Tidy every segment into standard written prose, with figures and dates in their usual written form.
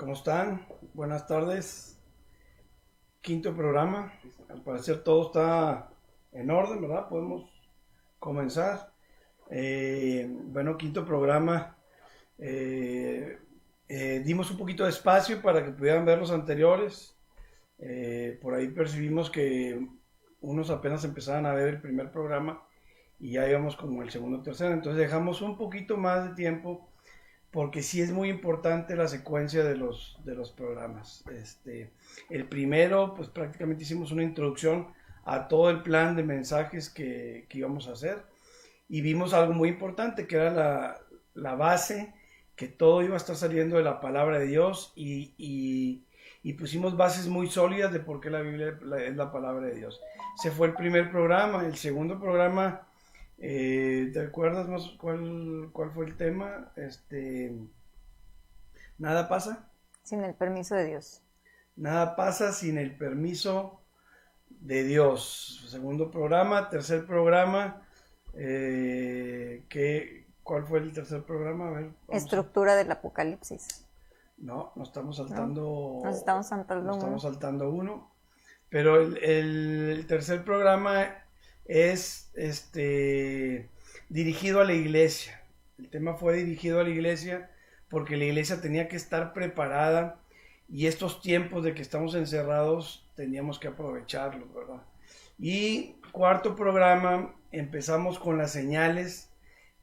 ¿Cómo están? Buenas tardes. Quinto programa. Al parecer todo está en orden, ¿verdad? Podemos comenzar. Quinto programa. Eh, Dimos un poquito de espacio para que pudieran ver los anteriores. Por ahí percibimos que unos apenas empezaban a ver el primer programa y ya íbamos como el segundo o tercero. Entonces dejamos un poquito más de tiempo porque sí es muy importante la secuencia de los programas. El primero, pues prácticamente hicimos una introducción a todo el plan de mensajes que íbamos a hacer y vimos algo muy importante que era la base, que todo iba a estar saliendo de la palabra de Dios y pusimos bases muy sólidas de por qué la Biblia es la palabra de Dios. Ese fue el primer programa. El segundo programa, ¿te acuerdas más cuál fue el tema? Nada pasa. Sin el permiso de Dios. Nada pasa sin el permiso de Dios. Segundo programa. Tercer programa. ¿Cuál fue el tercer programa? A ver, Estructura del Apocalipsis. No, nos estamos saltando. ¿No? Nos estamos saltando uno. Pero el tercer programa es dirigido a la iglesia. El tema fue dirigido a la iglesia porque la iglesia tenía que estar preparada y estos tiempos de que estamos encerrados teníamos que aprovecharlos, ¿verdad? Y cuarto programa empezamos con las señales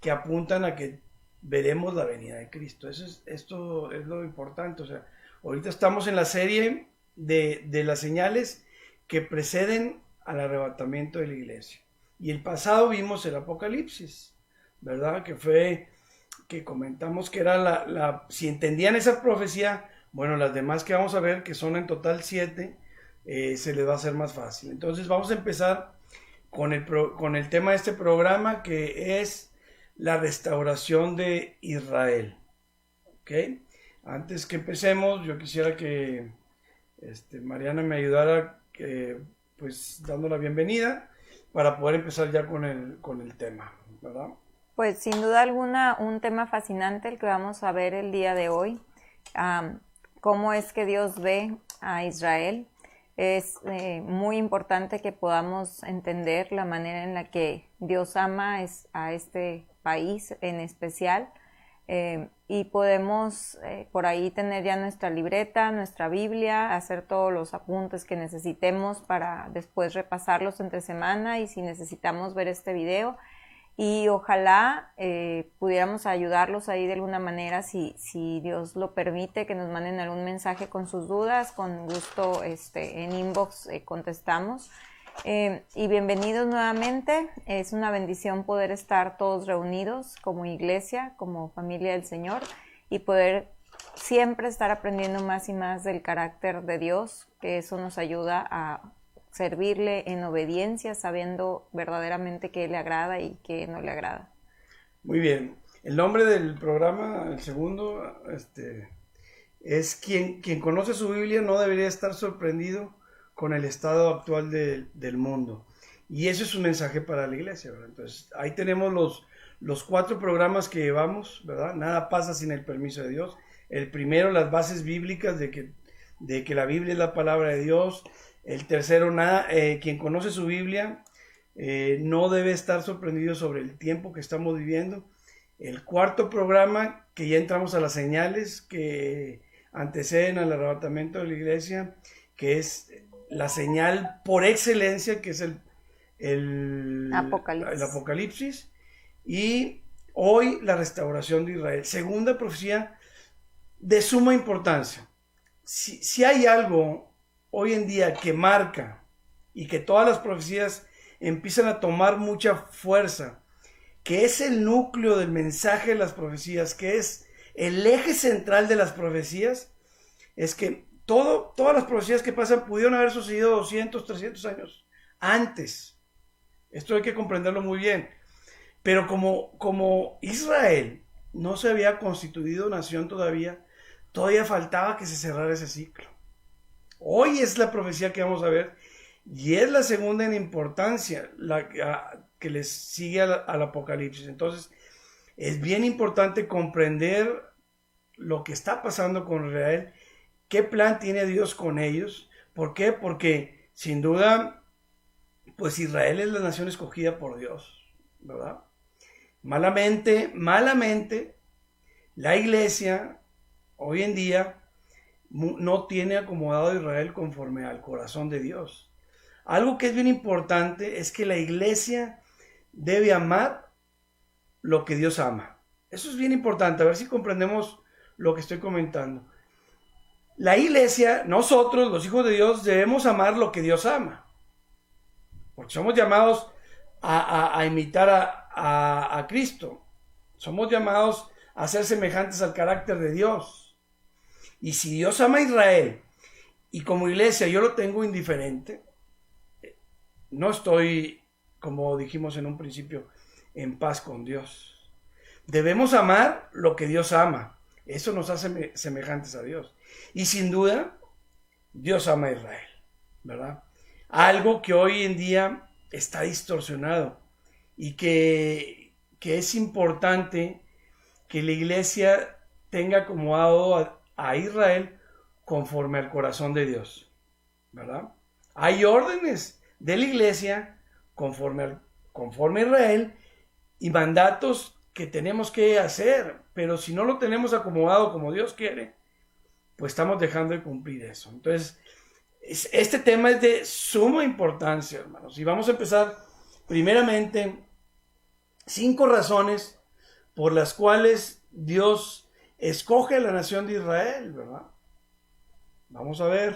que apuntan a que veremos la venida de Cristo. Esto es lo importante. O sea, ahorita estamos en la serie de las señales que preceden al arrebatamiento de la iglesia. Y el pasado vimos el Apocalipsis, ¿verdad? Que comentamos que era si entendían esa profecía, bueno, las demás que vamos a ver, que son en total 7, se les va a hacer más fácil. Entonces vamos a empezar con el tema de este programa, que es la restauración de Israel. ¿Ok? Antes que empecemos, yo quisiera que Mariana me ayudara pues dando la bienvenida para poder empezar ya con el tema, ¿verdad? Pues sin duda alguna un tema fascinante el que vamos a ver el día de hoy. Cómo es que Dios ve a Israel. Es muy importante que podamos entender la manera en la que Dios ama a este país en especial. Y podemos por ahí tener ya nuestra libreta, nuestra Biblia, hacer todos los apuntes que necesitemos para después repasarlos entre semana y si necesitamos ver este video. Y ojalá pudiéramos ayudarlos ahí de alguna manera, si Dios lo permite, que nos manden algún mensaje con sus dudas, con gusto en inbox contestamos. Y bienvenidos nuevamente. Es una bendición poder estar todos reunidos como iglesia, como familia del Señor, y poder siempre estar aprendiendo más y más del carácter de Dios, que eso nos ayuda a servirle en obediencia, sabiendo verdaderamente qué le agrada y qué no le agrada. Muy bien. El nombre del programa, el segundo, es quien conoce su Biblia no debería estar sorprendido con el estado actual del mundo. Y eso es un mensaje para la iglesia, ¿verdad? Entonces, ahí tenemos los 4 programas que llevamos, ¿verdad? Nada pasa sin el permiso de Dios. El primero, las bases bíblicas de que la Biblia es la palabra de Dios. El tercero, quien conoce su Biblia no debe estar sorprendido sobre el tiempo que estamos viviendo. El cuarto programa, que ya entramos a las señales que anteceden al arrebatamiento de la iglesia, que es la señal por excelencia, que es el Apocalipsis. Y hoy la restauración de Israel. Segunda profecía de suma importancia. Si hay algo hoy en día que marca y que todas las profecías empiezan a tomar mucha fuerza, que es el núcleo del mensaje de las profecías, que es el eje central de las profecías, es que todas las profecías que pasan pudieron haber sucedido 200, 300 años antes. Esto hay que comprenderlo muy bien. Pero como Israel no se había constituido nación todavía faltaba que se cerrara ese ciclo. Hoy es la profecía que vamos a ver y es la segunda en importancia, la que les sigue al Apocalipsis. Entonces, es bien importante comprender lo que está pasando con Israel ¿Qué plan tiene Dios con ellos? ¿Por qué? Porque sin duda, pues Israel es la nación escogida por Dios, ¿verdad? Malamente, la iglesia hoy en día no tiene acomodado a Israel conforme al corazón de Dios. Algo que es bien importante es que la iglesia debe amar lo que Dios ama. Eso es bien importante, a ver si comprendemos lo que estoy comentando. La iglesia, nosotros, los hijos de Dios, debemos amar lo que Dios ama. Porque somos llamados a imitar a Cristo. Somos llamados a ser semejantes al carácter de Dios. Y si Dios ama a Israel y como iglesia yo lo tengo indiferente, no estoy, como dijimos en un principio, en paz con Dios. Debemos amar lo que Dios ama. Eso nos hace semejantes a Dios. Y sin duda, Dios ama a Israel, ¿verdad? Algo que hoy en día está distorsionado y que es importante que la iglesia tenga acomodado a Israel conforme al corazón de Dios, ¿verdad? Hay órdenes de la iglesia conforme a Israel y mandatos que tenemos que hacer, pero si no lo tenemos acomodado como Dios quiere, pues estamos dejando de cumplir eso. Entonces, este tema es de suma importancia, hermanos, y vamos a empezar primeramente 5 razones por las cuales Dios escoge a la nación de Israel, ¿verdad? Vamos a ver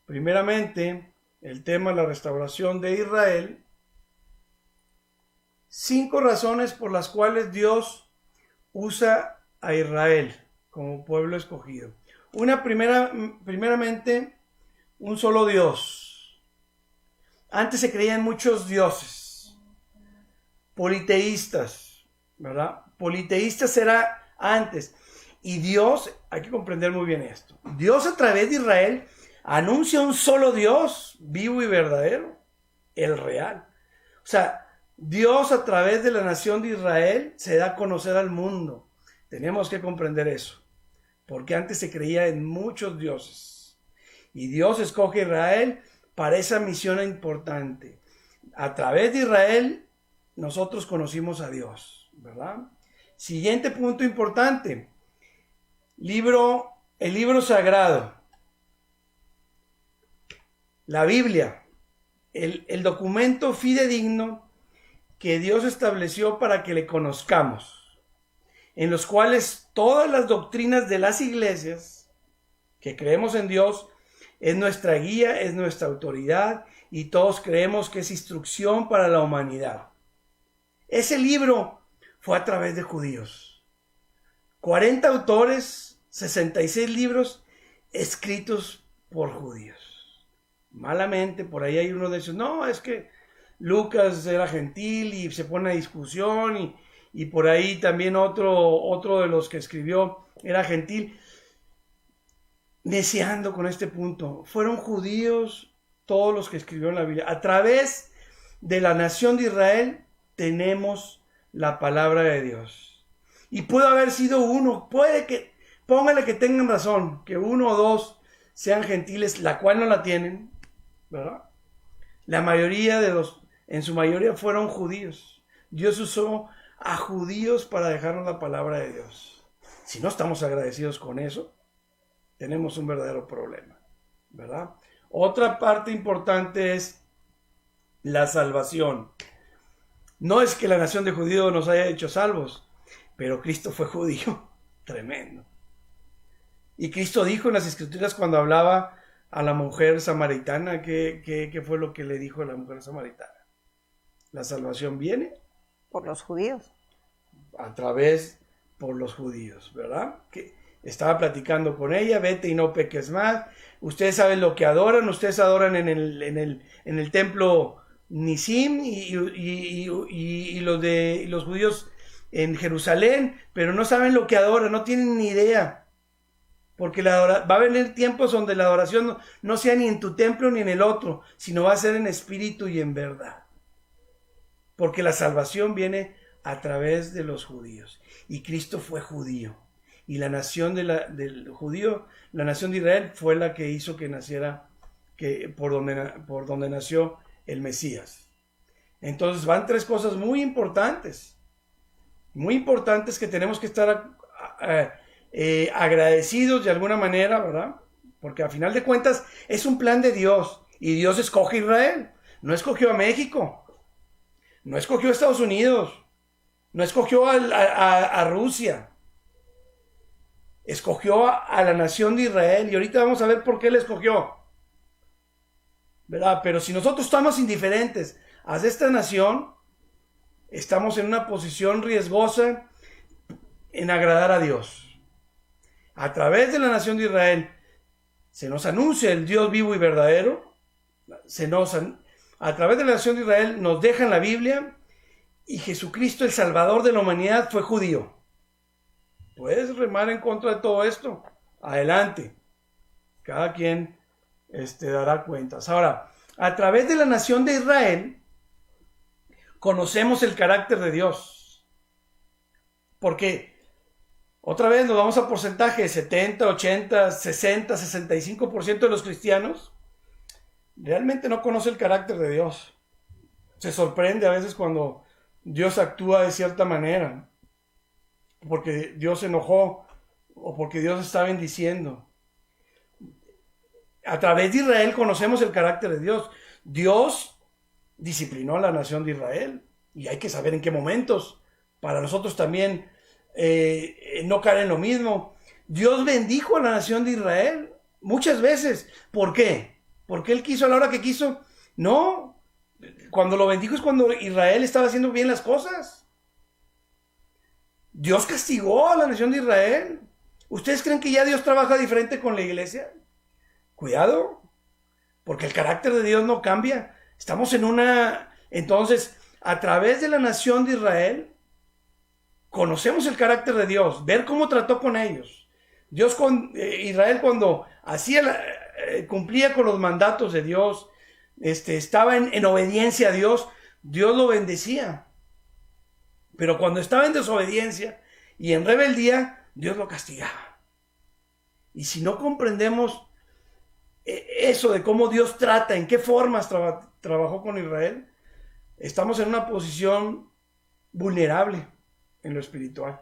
primeramente el tema de la restauración de Israel. 5 razones por las cuales Dios usa a Israel como pueblo escogido. Primeramente, un solo Dios. Antes se creían muchos dioses, politeístas, ¿verdad? Politeístas era antes. Y Dios, hay que comprender muy bien esto, Dios a través de Israel anuncia un solo Dios, vivo y verdadero, el real. O sea, Dios a través de la nación de Israel se da a conocer al mundo. Tenemos que comprender eso, porque antes se creía en muchos dioses. Y Dios escoge a Israel para esa misión importante. A través de Israel nosotros conocimos a Dios, ¿verdad? Siguiente punto importante. El libro sagrado. La Biblia. El documento fidedigno que Dios estableció para que le conozcamos, en los cuales todas las doctrinas de las iglesias que creemos en Dios es nuestra guía, es nuestra autoridad y todos creemos que es instrucción para la humanidad. Ese libro fue a través de judíos. 40 autores, 66 libros escritos por judíos. Malamente, por ahí hay uno de esos, no, es que Lucas era gentil y se pone a discusión y por ahí también otro de los que escribió era gentil. Neciando con este punto, fueron judíos todos los que escribieron la Biblia. A través de la nación de Israel tenemos la palabra de Dios. Y puede haber sido uno, póngale que tengan razón, que 1 o 2 sean gentiles, la cual no la tienen, ¿verdad? La mayoría en su mayoría fueron judíos. Dios usó a judíos para dejarnos la palabra de Dios. Si no estamos agradecidos con eso, tenemos un verdadero problema, ¿verdad? Otra parte importante es la salvación. No es que la nación de judíos nos haya hecho salvos, pero Cristo fue judío, tremendo. Y Cristo dijo en las Escrituras cuando hablaba a la mujer samaritana, ¿qué fue lo que le dijo a la mujer samaritana? La salvación viene por los judíos. Por los judíos, ¿verdad? Que estaba platicando con ella, vete y no peques más. Ustedes saben lo que adoran, ustedes adoran en el templo Nisim y los judíos en Jerusalén, pero no saben lo que adoran, no tienen ni idea. Porque va a venir tiempos donde la adoración no sea ni en tu templo ni en el otro, sino va a ser en espíritu y en verdad. Porque la salvación viene a través de los judíos. Y Cristo fue judío. y la nación del judío, la nación de Israel, fue la que hizo que naciera, por donde nació el Mesías. Entonces van tres cosas muy importantes que tenemos que estar agradecidos de alguna manera, ¿verdad? Porque a final de cuentas es un plan de Dios, y Dios escoge a Israel, no escogió a México, no escogió a Estados Unidos, no escogió a Rusia, escogió a la nación de Israel, y ahorita vamos a ver por qué la escogió, ¿verdad? Pero si nosotros estamos indiferentes a esta nación, estamos en una posición riesgosa en agradar a Dios. A través de la nación de Israel se nos anuncia el Dios vivo y verdadero, a través de la nación de Israel nos dejan la Biblia, y Jesucristo, el Salvador de la humanidad, fue judío. ¿Puedes remar en contra de todo esto? Adelante. Cada quien dará cuentas. Ahora, a través de la nación de Israel, conocemos el carácter de Dios. Porque, otra vez nos vamos a porcentaje, 70, 80, 60, 65% de los cristianos realmente no conoce el carácter de Dios. Se sorprende a veces cuando Dios actúa de cierta manera, porque Dios se enojó o porque Dios está bendiciendo. A través de Israel conocemos el carácter de Dios. Dios disciplinó a la nación de Israel, y hay que saber en qué momentos, para nosotros también no caer en lo mismo. Dios bendijo a la nación de Israel muchas veces. ¿Por qué? ¿Porque Él quiso a la hora que quiso? No. Cuando lo bendijo es cuando Israel estaba haciendo bien las cosas. Dios castigó a la nación de Israel. ¿Ustedes creen que ya Dios trabaja diferente con la iglesia? Cuidado, porque el carácter de Dios no cambia. Estamos en Entonces, a través de la nación de Israel, conocemos el carácter de Dios, ver cómo trató con ellos. Israel, cuando cumplía con los mandatos de Dios, estaba en obediencia a Dios, Dios lo bendecía. Pero cuando estaba en desobediencia y en rebeldía, Dios lo castigaba. Y si no comprendemos eso de cómo Dios trata, en qué formas trabajó con Israel, estamos en una posición vulnerable en lo espiritual.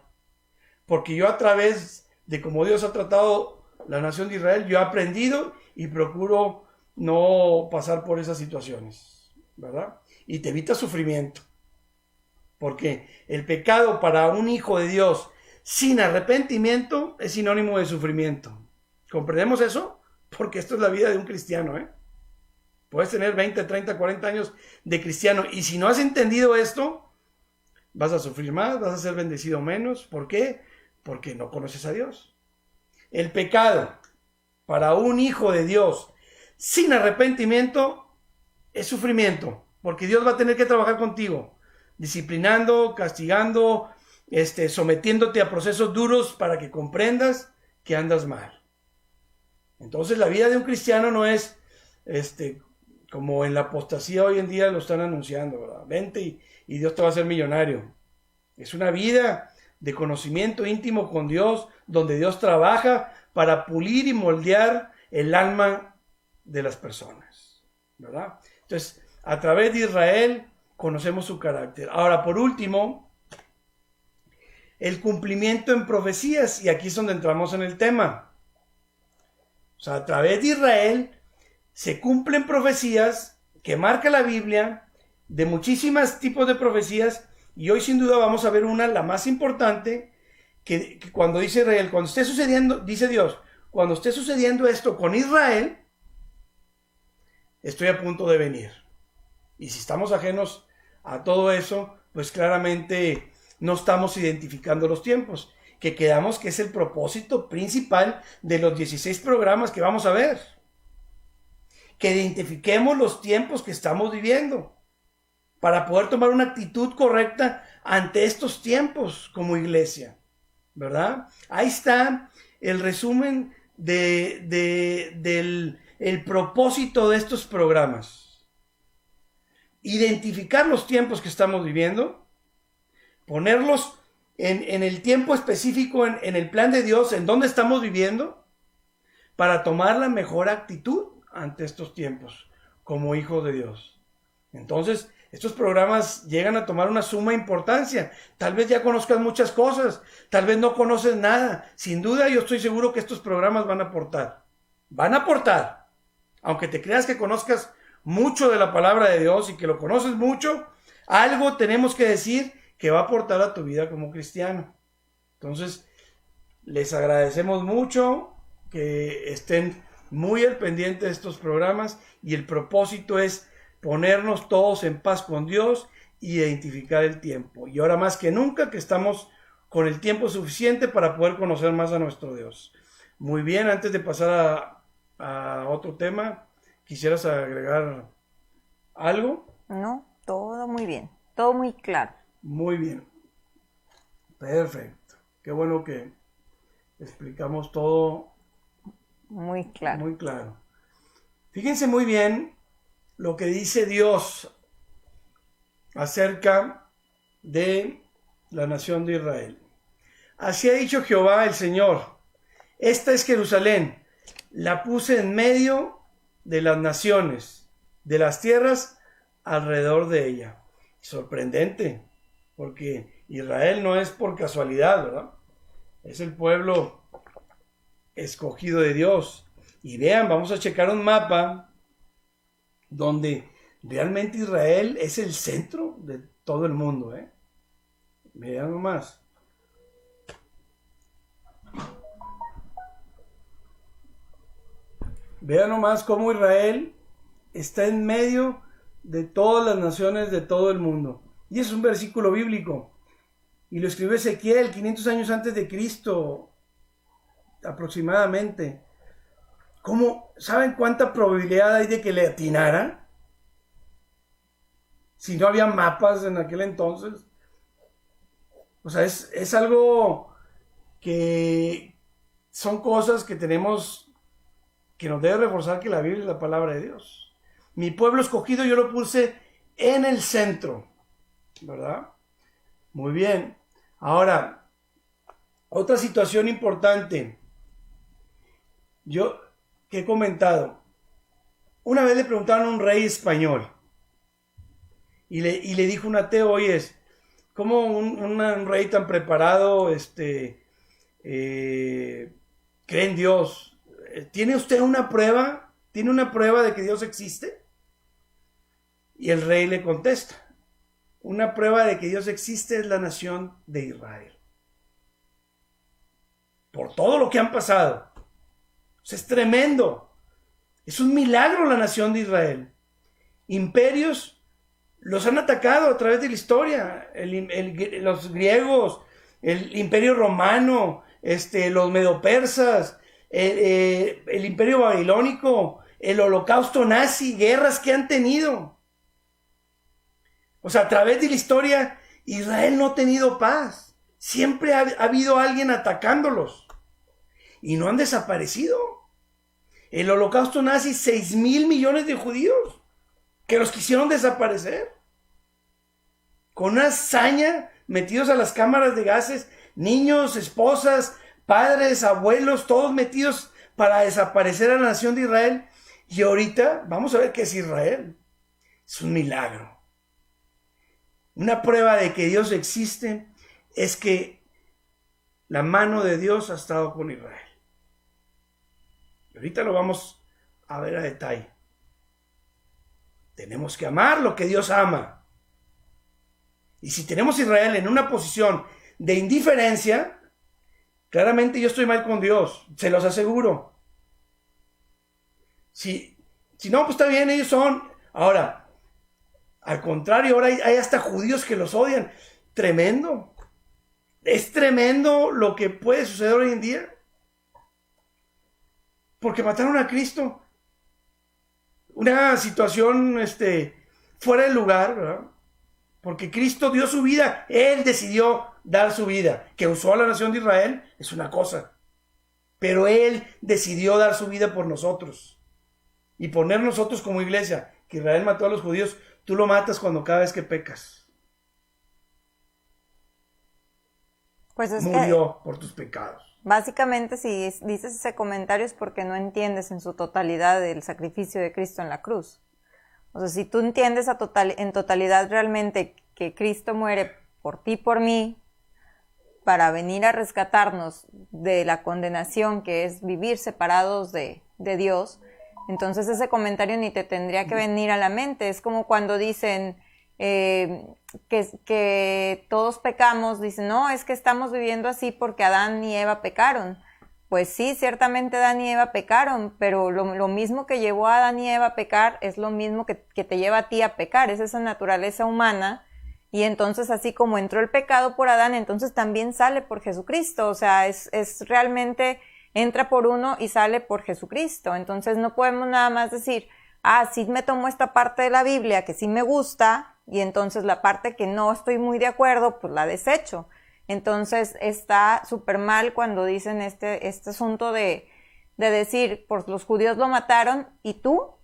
Porque yo, a través de cómo Dios ha tratado la nación de Israel, yo he aprendido y procuro no pasar por esas situaciones, ¿verdad? Y te evita sufrimiento. Porque el pecado para un hijo de Dios sin arrepentimiento es sinónimo de sufrimiento. ¿Comprendemos eso? Porque esto es la vida de un cristiano, ¿eh? Puedes tener 20, 30, 40 años de cristiano, y si no has entendido esto, vas a sufrir más, vas a ser bendecido menos. ¿Por qué? Porque no conoces a Dios. El pecado para un hijo de Dios sin arrepentimiento es sufrimiento, porque Dios va a tener que trabajar contigo, disciplinando, castigando, sometiéndote a procesos duros para que comprendas que andas mal. Entonces la vida de un cristiano no es como en la apostasía hoy en día lo están anunciando, ¿verdad? Vente y Dios te va a hacer millonario. Es una vida de conocimiento íntimo con Dios, donde Dios trabaja para pulir y moldear el alma de las personas, ¿verdad? Entonces, a través de Israel conocemos su carácter. Ahora, por último, el cumplimiento en profecías, y aquí es donde entramos en el tema. O sea, a través de Israel se cumplen profecías que marca la Biblia, de muchísimos tipos de profecías, y hoy sin duda vamos a ver una, la más importante, que cuando dice Israel, cuando esté sucediendo, dice Dios, cuando esté sucediendo esto con Israel, estoy a punto de venir. Y si estamos ajenos a todo eso, pues claramente no estamos identificando los tiempos, que quedamos que es el propósito principal de los 16 programas que vamos a ver. Que identifiquemos los tiempos que estamos viviendo para poder tomar una actitud correcta ante estos tiempos como iglesia, ¿verdad? Ahí está el resumen del propósito de estos programas. Identificar los tiempos que estamos viviendo, ponerlos en el tiempo específico, en el plan de Dios, en dónde estamos viviendo, para tomar la mejor actitud ante estos tiempos, como hijos de Dios. Entonces, estos programas llegan a tomar una suma importancia. Tal vez ya conozcas muchas cosas, tal vez no conoces nada. Sin duda, yo estoy seguro que estos programas van a aportar. Van a aportar. Aunque te creas que conozcas mucho de la palabra de Dios y que lo conoces mucho, algo tenemos que decir que va a aportar a tu vida como cristiano. Entonces, les agradecemos mucho que estén muy al pendiente de estos programas, y el propósito es ponernos todos en paz con Dios y identificar el tiempo. Y ahora más que nunca que estamos con el tiempo suficiente para poder conocer más a nuestro Dios. Muy bien, antes de pasar a otro tema, ¿quisieras agregar algo? No, todo muy bien, todo muy claro. Muy bien. Perfecto. Qué bueno que explicamos todo muy claro. Muy claro. Fíjense muy bien lo que dice Dios acerca de la nación de Israel. Así ha dicho Jehová el Señor: esta es Jerusalén, la puse en medio de las naciones, de las tierras alrededor de ella. Sorprendente, porque Israel no es por casualidad, ¿verdad? Es el pueblo escogido de Dios. Y vean, vamos a checar un mapa donde realmente Israel es el centro de todo el mundo, ¿eh? Vean nomás. Vean nomás cómo Israel está en medio de todas las naciones de todo el mundo. Y es un versículo bíblico. Y lo escribió Ezequiel 500 años antes de Cristo, aproximadamente. ¿Cómo? ¿Saben cuánta probabilidad hay de que le atinara? Si no había mapas en aquel entonces. O sea, es algo que son cosas que tenemos, que nos debe reforzar que la Biblia es la palabra de Dios. Mi pueblo escogido yo lo puse en el centro, ¿verdad? Muy bien. Ahora, otra situación importante. Yo que he comentado. Una vez le preguntaron a un rey español y le dijo un ateo: oye, ¿cómo un rey tan preparado cree en Dios? ¿Tiene usted una prueba? ¿Tiene una prueba de que Dios existe? Y el rey le contesta: una prueba de que Dios existe es la nación de Israel. Por todo lo que han pasado. O sea, es tremendo. Es un milagro la nación de Israel. Imperios los han atacado a través de la historia. Los griegos, el imperio romano, los medopersas, el imperio babilónico, el holocausto nazi, guerras que han tenido. O sea, a través de la historia, Israel no ha tenido paz. Siempre ha habido alguien atacándolos. Y no han desaparecido. El holocausto nazi, 6,000 millones de judíos que los quisieron desaparecer. Con una hazaña, metidos a las cámaras de gases, niños, esposas, padres, abuelos, todos metidos para desaparecer a la nación de Israel. Y ahorita vamos a ver qué es Israel. Es un milagro. Una prueba de que Dios existe es que la mano de Dios ha estado con Israel. Y ahorita lo vamos a ver a detalle. Tenemos que amar lo que Dios ama. Y si tenemos a Israel en una posición de indiferencia, claramente yo estoy mal con Dios, se los aseguro. Si no, pues está bien, ellos son. Ahora, al contrario, ahora hay hasta judíos que los odian. Tremendo. Es tremendo lo que puede suceder hoy en día. Porque mataron a Cristo. Una situación fuera de lugar, ¿verdad? Porque Cristo dio su vida. Él decidió dar su vida. Que usó a la nación de Israel es una cosa. Pero Él decidió dar su vida por nosotros. Y poner nosotros como iglesia. Que Israel mató a los judíos. Tú lo matas cada vez que pecas. Pues es murió por tus pecados. Básicamente, si dices ese comentario es porque no entiendes en su totalidad el sacrificio de Cristo en la cruz. O sea, si tú entiendes en totalidad realmente que Cristo muere por ti, por mí, para venir a rescatarnos de la condenación que es vivir separados de Dios, entonces ese comentario ni te tendría que venir a la mente. Es como cuando dicen que todos pecamos, dicen, no, es que estamos viviendo así porque Adán y Eva pecaron. Pues sí, ciertamente Adán y Eva pecaron, pero lo mismo que llevó a Adán y Eva a pecar es lo mismo que te lleva a ti a pecar, es esa naturaleza humana. Y entonces así como entró el pecado por Adán, entonces también sale por Jesucristo. O sea, es realmente entra por uno y sale por Jesucristo. Entonces no podemos nada más decir, sí me tomo esta parte de la Biblia que sí me gusta, y entonces la parte que no estoy muy de acuerdo, pues la desecho. Entonces está súper mal cuando dicen este asunto de decir, pues los judíos lo mataron, ¿y tú?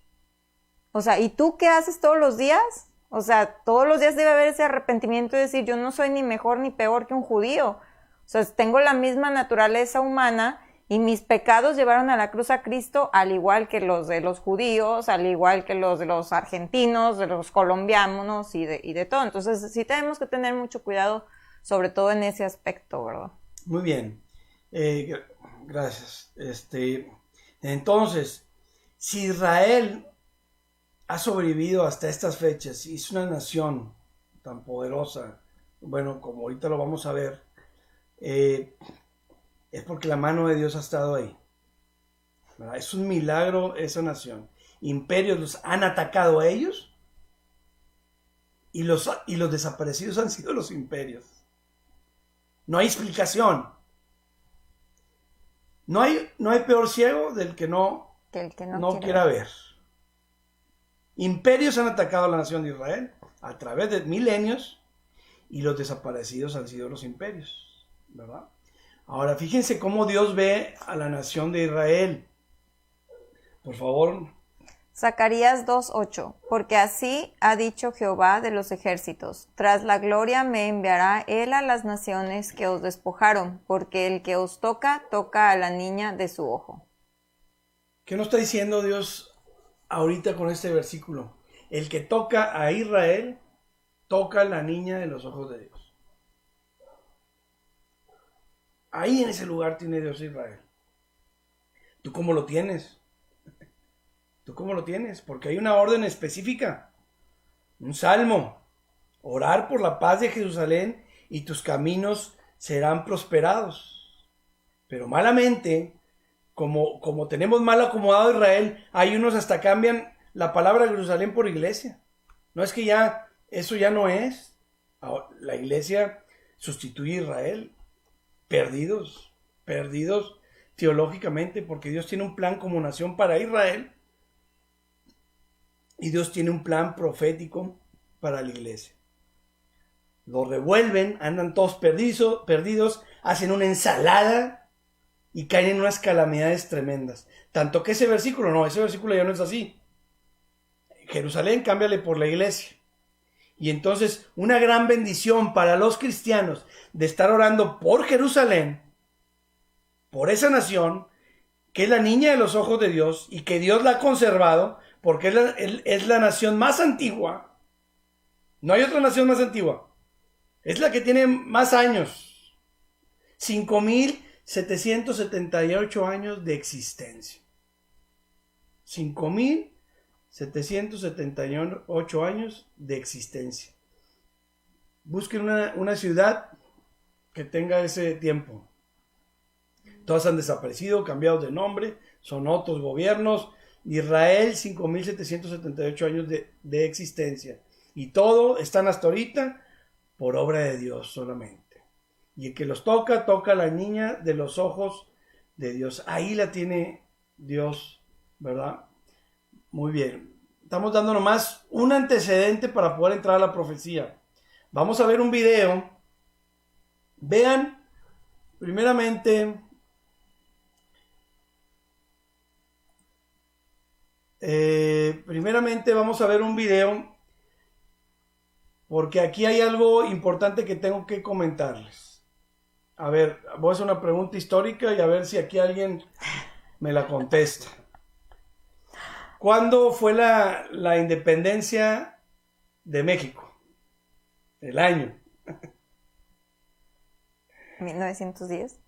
O sea, ¿y tú qué haces todos los días? O sea, todos los días debe haber ese arrepentimiento y decir, yo no soy ni mejor ni peor que un judío. O sea, tengo la misma naturaleza humana y mis pecados llevaron a la cruz a Cristo, al igual que los de los judíos, al igual que los de los argentinos, de los colombianos y de todo. Entonces, sí tenemos que tener mucho cuidado, sobre todo en ese aspecto, ¿verdad? Muy bien. Gracias. Entonces, si Israel ha sobrevivido hasta estas fechas y es una nación tan poderosa, bueno, como ahorita lo vamos a ver, es porque la mano de Dios ha estado ahí, ¿verdad? Es un milagro esa nación. Imperios los han atacado a ellos y los desaparecidos han sido los imperios. No hay explicación. No hay peor ciego del que no quiera ver. Imperios han atacado a la nación de Israel a través de milenios y los desaparecidos han sido los imperios, ¿verdad? Ahora, fíjense cómo Dios ve a la nación de Israel. Por favor. Zacarías 2:8. Porque así ha dicho Jehová de los ejércitos: tras la gloria me enviará él a las naciones que os despojaron, porque el que os toca, toca a la niña de su ojo. ¿Qué nos está diciendo Dios ahorita con este versículo? El que toca a Israel, toca a la niña de los ojos de Dios. Ahí en ese lugar tiene Dios a Israel. ¿Tú cómo lo tienes? ¿Tú cómo lo tienes? Porque hay una orden específica. Un salmo. Orar por la paz de Jerusalén y tus caminos serán prosperados. Pero malamente, como tenemos mal acomodado Israel, hay unos hasta cambian la palabra Jerusalén por iglesia. No es que ya, eso ya no es. La iglesia sustituye a Israel. Perdidos teológicamente, porque Dios tiene un plan como nación para Israel y Dios tiene un plan profético para la iglesia. Los revuelven, andan todos perdidos, hacen una ensalada y caen en unas calamidades tremendas. Tanto que ese versículo ya no es así. Jerusalén, cámbiale por la iglesia. Y entonces una gran bendición para los cristianos de estar orando por Jerusalén, por esa nación, que es la niña de los ojos de Dios y que Dios la ha conservado, porque es la nación más antigua. No hay otra nación más antigua. Es la que tiene más años. 5,778 años de existencia. 5,778 años de existencia. Busquen una ciudad que tenga ese tiempo. Todas han desaparecido, cambiado de nombre, son otros gobiernos. Israel, 5,778 años de existencia. Y todo están hasta ahorita por obra de Dios solamente. Y el que los toca a la niña de los ojos de Dios. Ahí la tiene Dios, ¿verdad? Muy bien. Estamos dando nomás un antecedente para poder entrar a la profecía. Vamos a ver un video. Vean, primeramente, vamos a ver un video, porque aquí hay algo importante que tengo que comentarles. A ver, voy a hacer una pregunta histórica y a ver si aquí alguien me la contesta. ¿Cuándo fue la independencia de México? El año. 1910.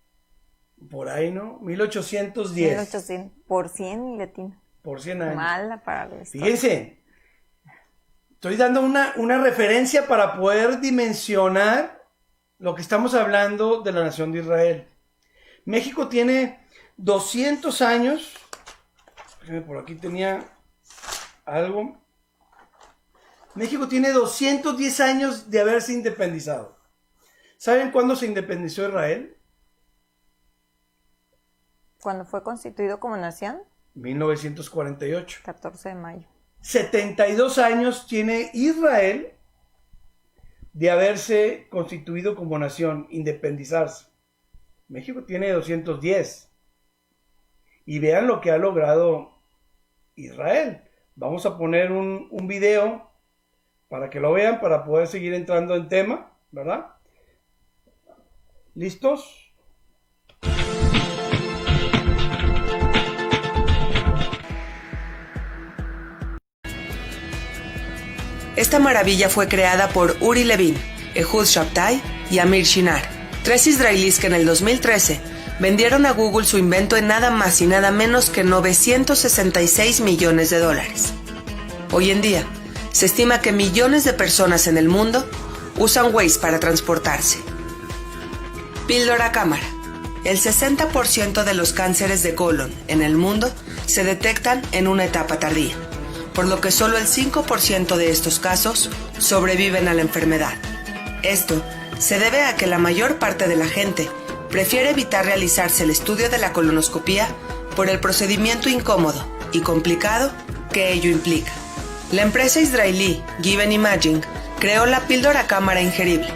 Por ahí, ¿no? 1810. 1800. Por 100 latino. Por 100 años. Mala para la historia. Fíjense, estoy dando una referencia para poder dimensionar lo que estamos hablando de la nación de Israel. México tiene 200 años. Por aquí tenía algo. México tiene 210 años de haberse independizado. ¿Saben cuándo se independizó Israel? ¿Cuándo fue constituido como nación? 1948. 14 de mayo. 72 años tiene Israel de haberse constituido como nación, independizarse. México tiene 210. Y vean lo que ha logrado Israel. Vamos a poner un video para que lo vean, para poder seguir entrando en tema, ¿verdad? ¿Listos? Esta maravilla fue creada por Uri Levin, Ehud Shabtai y Amir Shinar, 3 israelíes que en el 2013 vendieron a Google su invento en nada más y nada menos que $966 millones. Hoy en día, se estima que millones de personas en el mundo usan Waze para transportarse. Píldora cámara. El 60% de los cánceres de colon en el mundo se detectan en una etapa tardía, por lo que solo el 5% de estos casos sobreviven a la enfermedad. Esto se debe a que la mayor parte de la gente prefiere evitar realizarse el estudio de la colonoscopía por el procedimiento incómodo y complicado que ello implica. La empresa israelí Given Imaging creó la píldora cámara ingerible,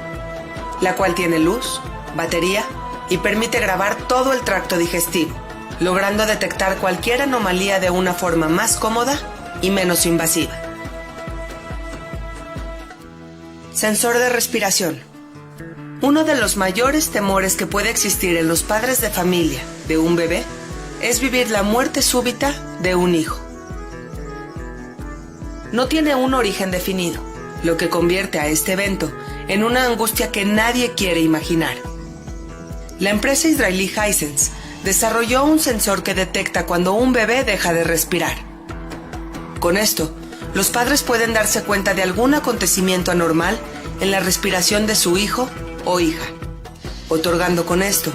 la cual tiene luz, batería y permite grabar todo el tracto digestivo, logrando detectar cualquier anomalía de una forma más cómoda y menos invasiva. Sensor de respiración. Uno de los mayores temores que puede existir en los padres de familia de un bebé es vivir la muerte súbita de un hijo. No tiene un origen definido, lo que convierte a este evento en una angustia que nadie quiere imaginar. La empresa israelí Hisense desarrolló un sensor que detecta cuando un bebé deja de respirar. Con esto, los padres pueden darse cuenta de algún acontecimiento anormal en la respiración de su hijo o hija, otorgando con esto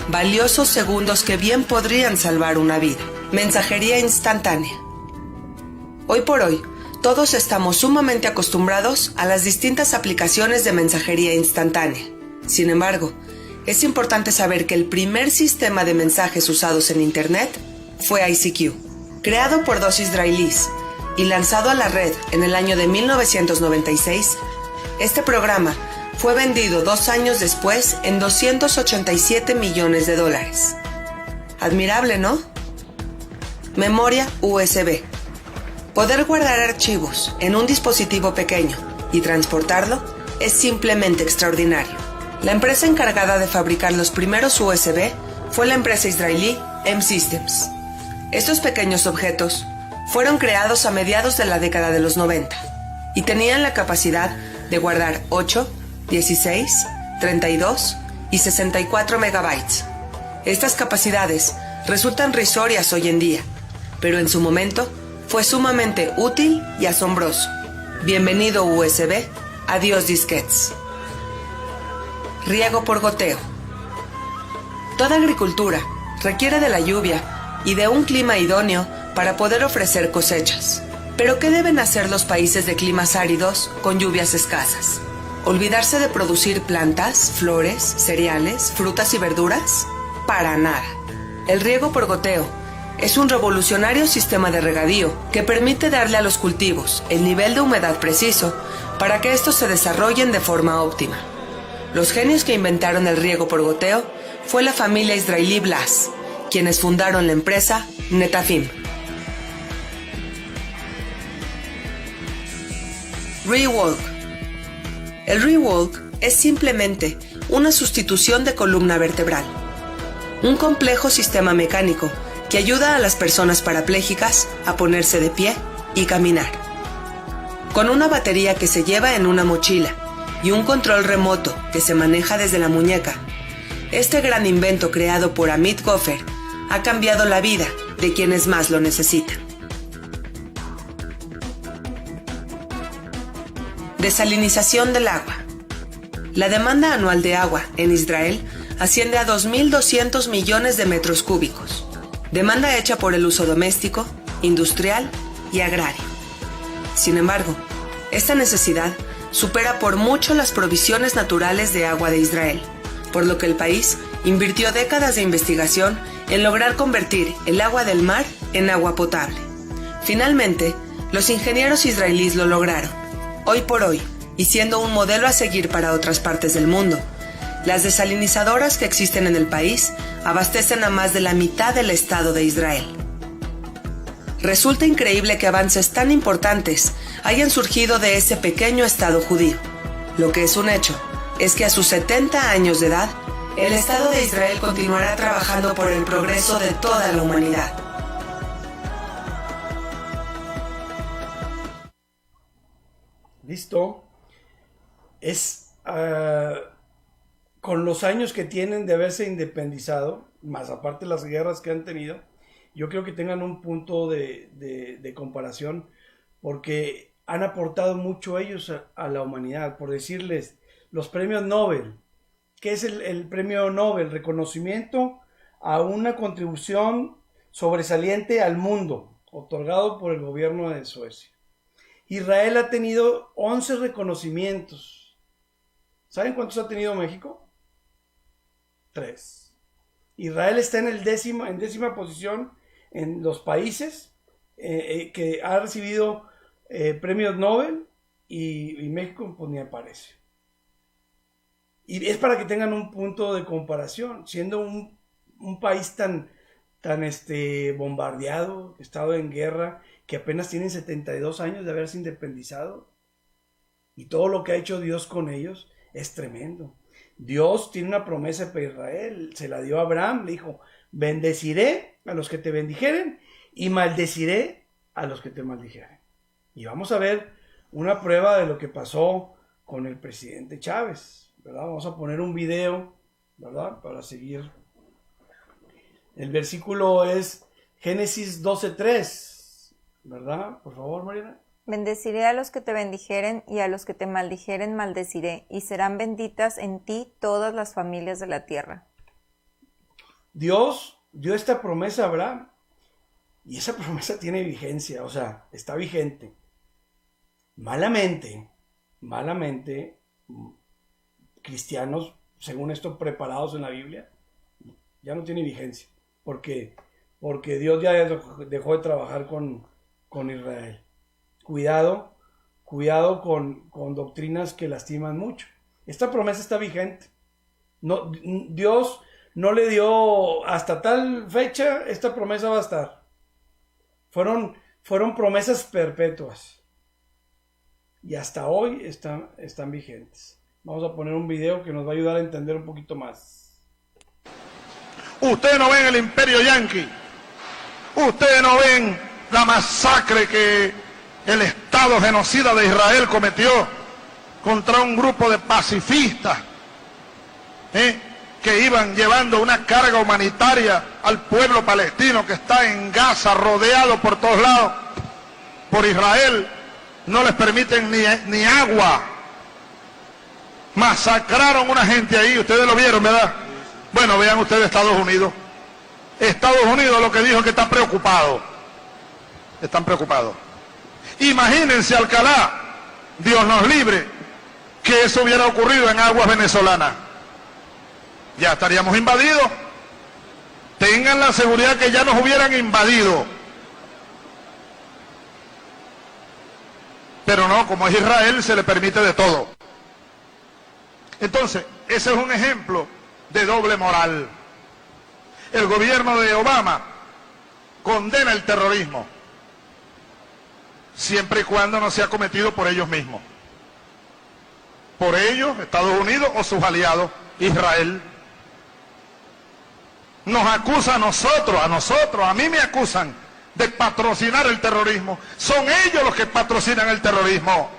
valiosos segundos que bien podrían salvar una vida. Mensajería instantánea. Hoy por hoy, todos estamos sumamente acostumbrados a las distintas aplicaciones de mensajería instantánea. Sin embargo, es importante saber que el primer sistema de mensajes usados en Internet fue ICQ, creado por 2 israelíes y lanzado a la red en el año de 1996. Este programa fue vendido 2 años después en $287 millones. Admirable, ¿no? Memoria USB. Poder guardar archivos en un dispositivo pequeño y transportarlo es simplemente extraordinario. La empresa encargada de fabricar los primeros USB fue la empresa israelí M-Systems. Estos pequeños objetos fueron creados a mediados de la década de los 90 y tenían la capacidad de guardar 8, 16, 32 y 64 megabytes. Estas capacidades resultan risorias hoy en día, pero en su momento fue sumamente útil y asombroso. Bienvenido USB, adiós disquetes. Riego por goteo. Toda agricultura requiere de la lluvia y de un clima idóneo para poder ofrecer cosechas. Pero ¿qué deben hacer los países de climas áridos con lluvias escasas? ¿Olvidarse de producir plantas, flores, cereales, frutas y verduras? Para nada. El riego por goteo es un revolucionario sistema de regadío que permite darle a los cultivos el nivel de humedad preciso para que estos se desarrollen de forma óptima. Los genios que inventaron el riego por goteo fue la familia israelí Blas, quienes fundaron la empresa Netafim. Rewalk. El rewalk es simplemente una sustitución de columna vertebral. Un complejo sistema mecánico que ayuda a las personas parapléjicas a ponerse de pie y caminar. Con una batería que se lleva en una mochila y un control remoto que se maneja desde la muñeca, este gran invento creado por Amit Goffer ha cambiado la vida de quienes más lo necesitan. Desalinización del agua. La demanda anual de agua en Israel asciende a 2.200 millones de metros cúbicos. Demanda hecha por el uso doméstico, industrial y agrario. Sin embargo, esta necesidad supera por mucho las provisiones naturales de agua de Israel, por lo que el país invirtió décadas de investigación en lograr convertir el agua del mar en agua potable. Finalmente, los ingenieros israelíes lo lograron. Hoy por hoy, y siendo un modelo a seguir para otras partes del mundo, las desalinizadoras que existen en el país abastecen a más de la mitad del Estado de Israel. Resulta increíble que avances tan importantes hayan surgido de ese pequeño Estado judío. Lo que es un hecho es que a sus 70 años de edad, el Estado de Israel continuará trabajando por el progreso de toda la humanidad. Listo. Es con los años que tienen de haberse independizado, más aparte las guerras que han tenido, yo creo que tengan un punto de comparación, porque han aportado mucho ellos a la humanidad. Por decirles, los premios Nobel. ¿Qué es el premio Nobel? Reconocimiento a una contribución sobresaliente al mundo, otorgado por el gobierno de Suecia. Israel ha tenido 11 reconocimientos. ¿Saben cuántos ha tenido México? 3. Israel está en décima posición en los países que ha recibido premios Nobel, y México pues ni aparece. Y es para que tengan un punto de comparación, siendo un país tan bombardeado, estado en guerra, que apenas tienen 72 años de haberse independizado. Y todo lo que ha hecho Dios con ellos es tremendo. Dios tiene una promesa para Israel, se la dio a Abraham, le dijo: bendeciré a los que te bendijeren y maldeciré a los que te maldijeren. Y vamos a ver una prueba de lo que pasó con el presidente Chávez, ¿verdad? Vamos a poner un video, ¿verdad? Para seguir. El versículo es Génesis 12:3, ¿verdad? Por favor, Mariana. Bendeciré a los que te bendijeren y a los que te maldijeren maldeciré, y serán benditas en ti todas las familias de la tierra. Dios dio esta promesa a Abraham, y esa promesa tiene vigencia, o sea, está vigente. Malamente, cristianos, según esto, preparados en la Biblia, ya no tiene vigencia, porque Dios ya dejó de trabajar con Israel. Cuidado con doctrinas que lastiman mucho. Esta promesa está vigente. No, Dios no le dio hasta tal fecha, esta promesa va a estar. Fueron promesas perpetuas. Y hasta hoy están vigentes. Vamos a poner un video que nos va a ayudar a entender un poquito más. Ustedes no ven el imperio yanqui. Ustedes no ven la masacre que el Estado genocida de Israel cometió contra un grupo de pacifistas que iban llevando una carga humanitaria al pueblo palestino que está en Gaza, rodeado por todos lados por Israel. No les permiten ni agua. Masacraron a una gente ahí, ustedes lo vieron, ¿verdad? Bueno, vean ustedes Estados Unidos. Estados Unidos lo que dijo es que está preocupado. Están preocupados. Imagínense, Alcalá, Dios nos libre, que eso hubiera ocurrido en aguas venezolanas. Ya estaríamos invadidos. Tengan la seguridad que ya nos hubieran invadido. Pero no, como es Israel, se le permite de todo. Entonces, ese es un ejemplo de doble moral. El gobierno de Obama condena el terrorismo, siempre y cuando no sea cometido por ellos mismos. por ellos, Estados Unidos o sus aliados, Israel. Nos acusa a nosotros, a mí me acusan de patrocinar el terrorismo. Son ellos los que patrocinan el terrorismo.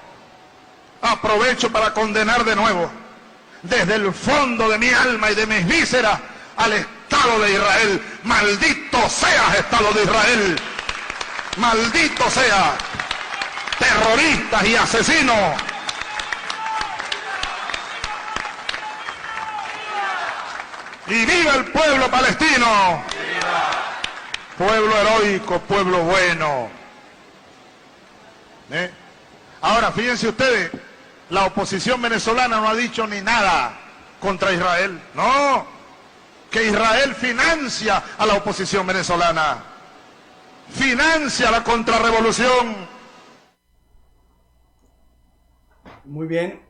Aprovecho para condenar de nuevo, desde el fondo de mi alma y de mis vísceras, al Estado de Israel. Maldito seas, Estado de Israel. Maldito sea, terroristas y asesinos. Y viva el pueblo palestino. Pueblo heroico, pueblo bueno. Ahora, fíjense ustedes, la oposición venezolana no ha dicho ni nada contra Israel. No, que Israel financia a la oposición venezolana. Financia la contrarrevolución. Muy bien.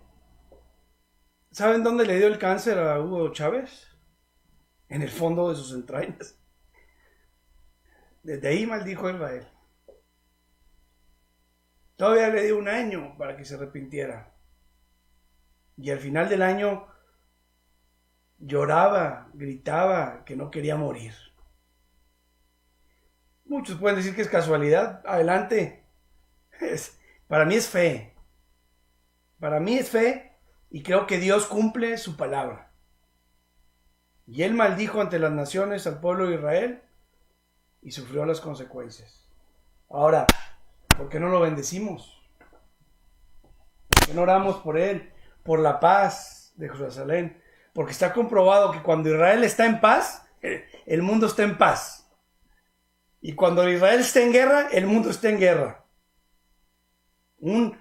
¿Saben dónde le dio el cáncer a Hugo Chávez? En el fondo de sus entrañas. Desde ahí maldijo a Israel. Todavía le dio un año para que se arrepintiera. Y al final del año lloraba, gritaba que no quería morir. Muchos pueden decir que es casualidad. Adelante. Para mí es fe. Para mí es fe y creo que Dios cumple su palabra. Y él maldijo ante las naciones al pueblo de Israel y sufrió las consecuencias. Ahora, ¿por qué no lo bendecimos? ¿Por qué no oramos por él? Por la paz de Jerusalén. Porque está comprobado que cuando Israel está en paz, el mundo está en paz. Y cuando Israel está en guerra, el mundo está en guerra. Un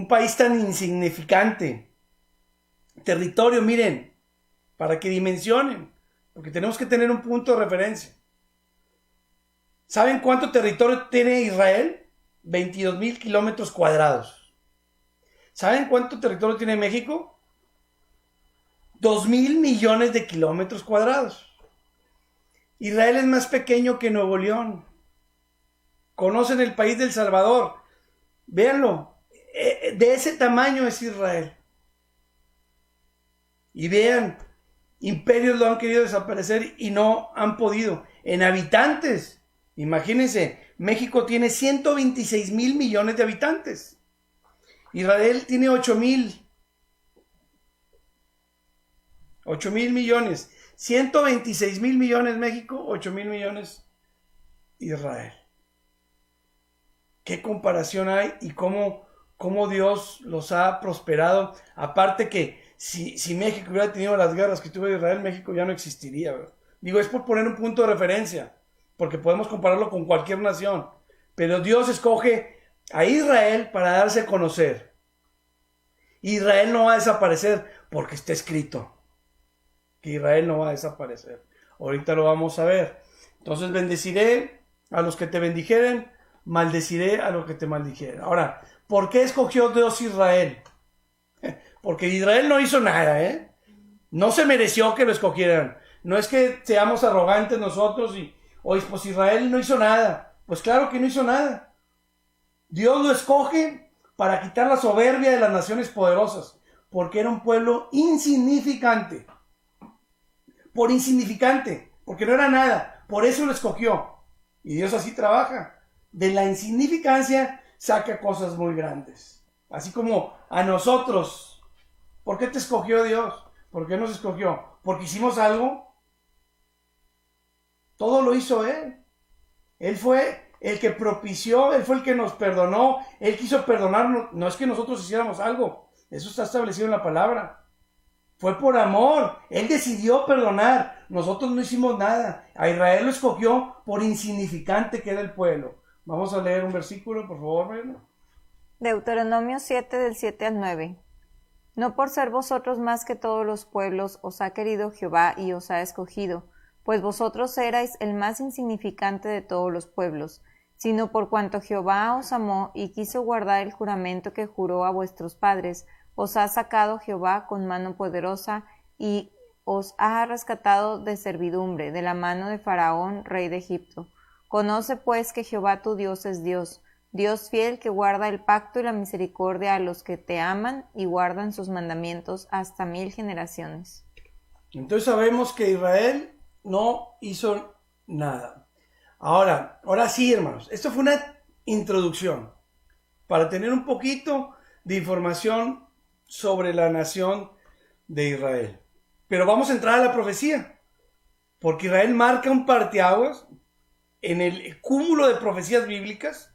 país tan insignificante. Territorio, miren, para que dimensionen. Porque tenemos que tener un punto de referencia. ¿Saben cuánto territorio tiene Israel? 22,000 kilómetros cuadrados. ¿Saben cuánto territorio tiene México? 2,000 millones de kilómetros cuadrados. Israel es más pequeño que Nuevo León. Conocen el país del Salvador. Véanlo. De ese tamaño es Israel. Y vean, imperios lo han querido desaparecer y no han podido. En habitantes, imagínense, México tiene 126,000 millones de habitantes. Israel tiene 8,000 millones. 126,000 millones México, 8,000 millones Israel. ¿Qué comparación hay y cómo Dios los ha prosperado? Aparte que si México hubiera tenido las guerras que tuvo Israel, México ya no existiría, ¿verdad? Digo, es por poner un punto de referencia, porque podemos compararlo con cualquier nación. Pero Dios escoge a Israel para darse a conocer. Israel no va a desaparecer porque está escrito que Israel no va a desaparecer. Ahorita lo vamos a ver. Entonces bendeciré a los que te bendijeren, maldeciré a los que te maldijeren. Ahora, ¿por qué escogió Dios Israel? Porque Israel no hizo nada, ¿eh? No se mereció que lo escogieran. No es que seamos arrogantes nosotros y, oye, pues Israel no hizo nada. Pues claro que no hizo nada. Dios lo escoge para quitar la soberbia de las naciones poderosas, porque era un pueblo insignificante. Por insignificante, porque no era nada. Por eso lo escogió. Y Dios así trabaja. De la insignificancia saca cosas muy grandes. Así como a nosotros. ¿Por qué te escogió Dios? ¿Por qué nos escogió? ¿Porque hicimos algo? Todo lo hizo Él. Él fue el que propició, Él fue el que nos perdonó. Él quiso perdonarnos. No es que nosotros hiciéramos algo. Eso está establecido en la palabra. Fue por amor. Él decidió perdonar. Nosotros no hicimos nada. A Israel lo escogió por insignificante que era el pueblo. Vamos a leer un versículo, por favor, Brenda. Deuteronomio 7, del 7 al 9. No por ser vosotros más que todos los pueblos os ha querido Jehová y os ha escogido, pues vosotros erais el más insignificante de todos los pueblos, sino por cuanto Jehová os amó y quiso guardar el juramento que juró a vuestros padres, os ha sacado Jehová con mano poderosa y os ha rescatado de servidumbre, de la mano de Faraón, rey de Egipto. Conoce pues que Jehová tu Dios es Dios. Dios fiel que guarda el pacto y la misericordia a los que te aman y guardan sus mandamientos hasta 1000 generaciones. Entonces sabemos que Israel no hizo nada. Ahora sí, hermanos, esto fue una introducción para tener un poquito de información sobre la nación de Israel. Pero vamos a entrar a la profecía, porque Israel marca un parteaguas en el cúmulo de profecías bíblicas,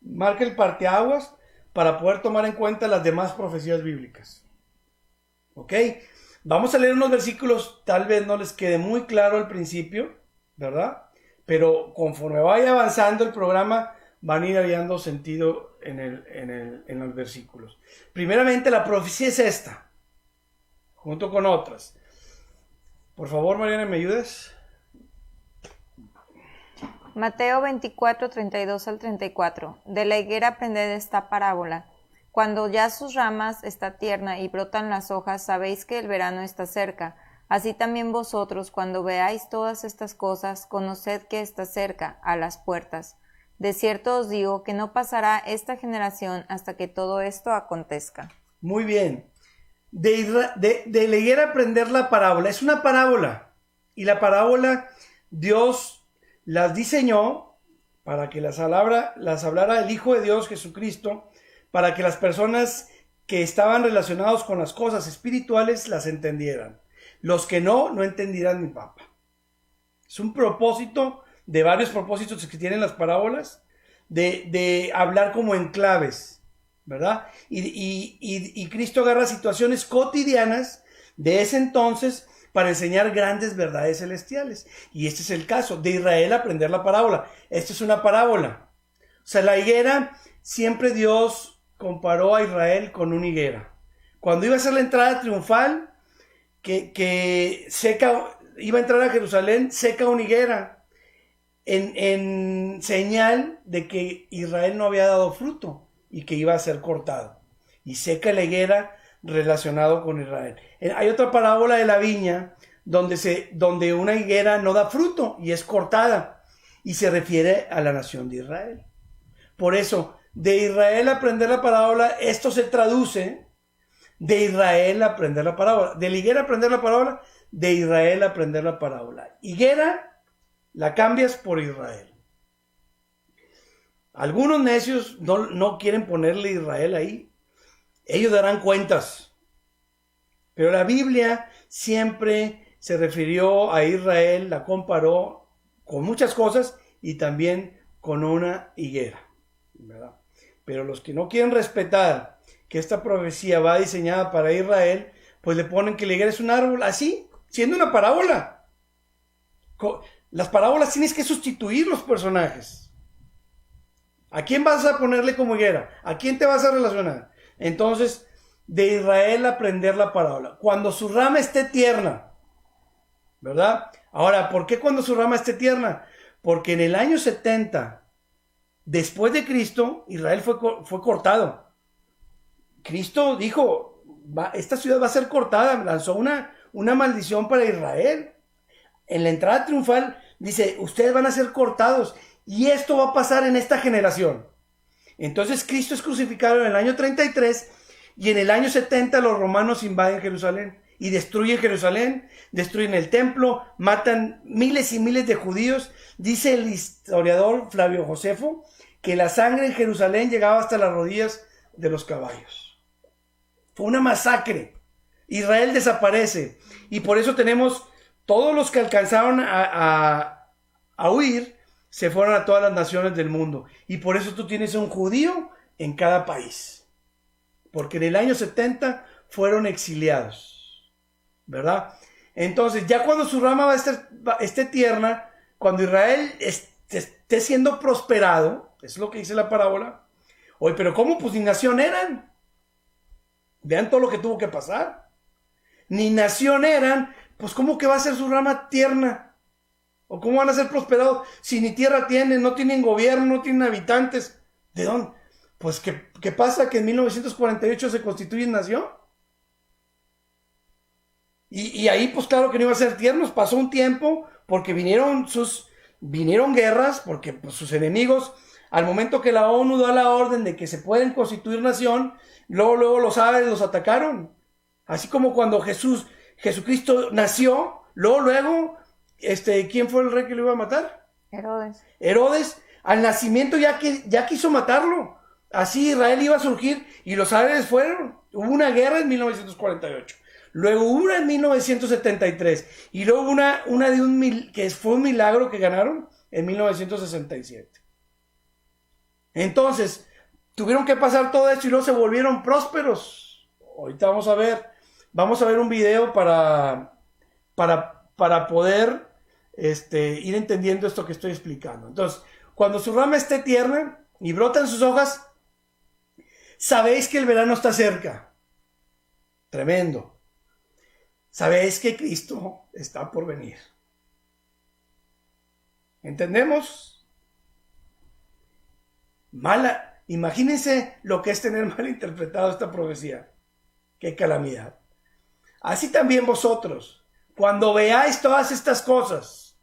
marca el parteaguas para poder tomar en cuenta las demás profecías bíblicas. ¿Ok? Vamos a leer unos versículos, tal vez no les quede muy claro al principio, ¿verdad? Pero conforme vaya avanzando el programa, van a ir hallando sentido en los versículos. Primeramente, la profecía es esta, junto con otras. Por favor, Mariana, ¿me ayudas? Mateo 24, 32 al 34. De la higuera aprended esta parábola. Cuando ya sus ramas está tierna y brotan las hojas, sabéis que el verano está cerca. Así también vosotros, cuando veáis todas estas cosas, conoced que está cerca, a las puertas. De cierto os digo que no pasará esta generación hasta que todo esto acontezca. Muy bien. De la higuera aprender la parábola. Es una parábola. Y la parábola Dios las diseñó para que las hablara el Hijo de Dios, Jesucristo, para que las personas que estaban relacionados con las cosas espirituales las entendieran. Los que no entendieran ni papa. Es un propósito, de varios propósitos que tienen las parábolas, de hablar como en claves, ¿verdad? Y Cristo agarra situaciones cotidianas de ese entonces para enseñar grandes verdades celestiales. Y este es el caso de Israel aprender la parábola. Esto es una parábola. O sea, la higuera, siempre Dios comparó a Israel con una higuera. Cuando iba a ser la entrada triunfal, que iba a entrar a Jerusalén, seca una higuera, en señal de que Israel no había dado fruto y que iba a ser cortado. Y seca la higuera relacionado con Israel. Hay otra parábola de la viña donde una higuera no da fruto y es cortada y se refiere a la nación de Israel. Por eso, de Israel aprender la parábola, esto se traduce de Israel aprender la parábola. De la higuera aprender la parábola, de Israel aprender la parábola. Higuera la cambias por Israel. Algunos necios no quieren ponerle Israel ahí. Ellos darán cuentas. Pero la Biblia siempre se refirió a Israel, la comparó con muchas cosas y también con una higuera, ¿verdad? Pero los que no quieren respetar que esta profecía va diseñada para Israel, pues le ponen que la higuera es un árbol, así, siendo una parábola. Las parábolas tienes que sustituir los personajes. ¿A quién vas a ponerle como higuera? ¿A quién te vas a relacionar? Entonces, de Israel aprender la parábola. Cuando su rama esté tierna, ¿verdad? Ahora, ¿por qué cuando su rama esté tierna? Porque en el año 70, después de Cristo, Israel fue cortado. Cristo dijo, esta ciudad va a ser cortada, lanzó una maldición para Israel. En la entrada triunfal dice, ustedes van a ser cortados y esto va a pasar en esta generación. Entonces Cristo es crucificado en el año 33 y en el año 70 los romanos invaden Jerusalén y destruyen Jerusalén, destruyen el templo, matan miles y miles de judíos. Dice el historiador Flavio Josefo que la sangre en Jerusalén llegaba hasta las rodillas de los caballos. Fue una masacre. Israel desaparece y por eso tenemos todos los que alcanzaron a huir, se fueron a todas las naciones del mundo. Y por eso tú tienes un judío en cada país. Porque en el año 70 fueron exiliados. ¿Verdad? Entonces, ya cuando su rama esté tierna, cuando Israel esté siendo prosperado, es lo que dice la parábola. Oye, pero ¿cómo? Pues ni nación eran. Vean todo lo que tuvo que pasar. Ni nación eran, pues ¿cómo que va a ser su rama tierna? ¿O cómo van a ser prosperados si ni tierra tienen, no tienen gobierno, no tienen habitantes? ¿De dónde? Pues ¿qué pasa? Que en 1948 se constituye nación. Y ahí pues claro que no iba a ser tiernos. Pasó un tiempo porque vinieron guerras, porque pues, sus enemigos al momento que la ONU da la orden de que se pueden constituir nación, luego los árabes los atacaron. Así como cuando Jesucristo nació, luego, ¿quién fue el rey que lo iba a matar? Herodes, al nacimiento ya quiso matarlo. Así Israel iba a surgir y los árabes fueron. Hubo una guerra en 1948. Luego hubo una en 1973. Y luego una que fue un milagro que ganaron en 1967. Entonces, tuvieron que pasar todo esto y luego se volvieron prósperos. Ahorita vamos a ver un video para poder ir entendiendo esto que estoy explicando. Entonces, cuando su rama esté tierna y brotan sus hojas, sabéis que el verano está cerca. Tremendo. Sabéis que Cristo está por venir. ¿Entendemos? Imagínense lo que es tener mal interpretado esta profecía. ¡Qué calamidad! Así también vosotros, cuando veáis todas estas cosas.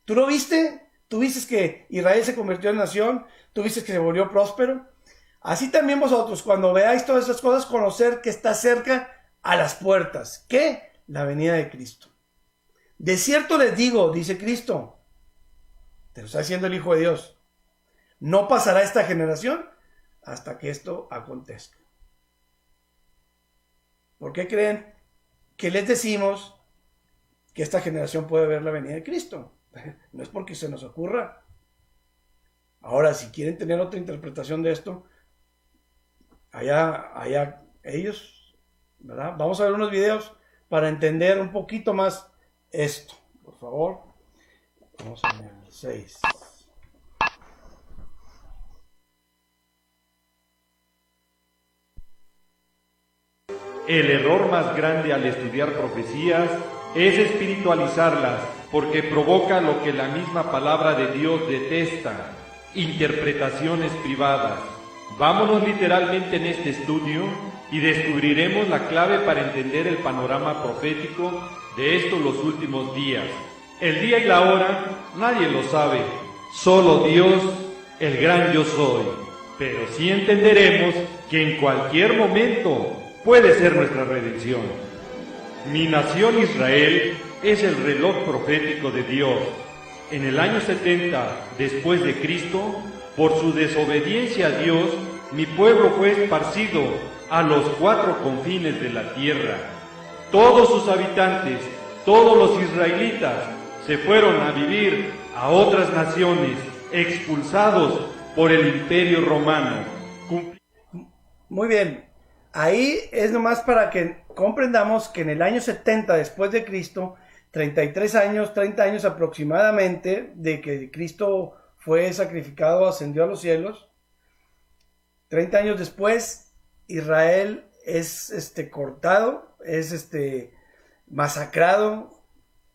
¿Tú lo viste? ¿Tú viste que Israel se convirtió en nación? ¿Tú viste que se volvió próspero? Así también vosotros, cuando veáis todas estas cosas, conocer que está cerca a las puertas. ¿Qué? La venida de Cristo. De cierto les digo, dice Cristo, te lo está diciendo el Hijo de Dios, no pasará esta generación hasta que esto acontezca. ¿Por qué creen que les decimos que esta generación puede ver la venida de Cristo? No es porque se nos ocurra. Ahora, si quieren tener otra interpretación de esto, allá ellos, ¿verdad? Vamos a ver unos videos para entender un poquito más esto. Por favor, vamos a ver el 6. El error más grande al estudiar profecías es espiritualizarlas, porque provoca lo que la misma palabra de Dios detesta: interpretaciones privadas. Vámonos literalmente en este estudio y descubriremos la clave para entender el panorama profético de estos los últimos días. El día y la hora nadie lo sabe, solo Dios, el gran yo soy. Pero sí entenderemos que en cualquier momento puede ser nuestra redención. Mi nación Israel es el reloj profético de Dios. En el año 70 después de Cristo, por su desobediencia a Dios, mi pueblo fue esparcido a los 4 confines de la tierra. Todos sus habitantes, todos los israelitas, se fueron a vivir a otras naciones, expulsados por el Imperio Romano. Muy bien. Ahí es nomás para que comprendamos que en el año 70 después de Cristo, 30 años aproximadamente de que Cristo fue sacrificado, ascendió a los cielos, 30 años después, Israel es cortado, es masacrado,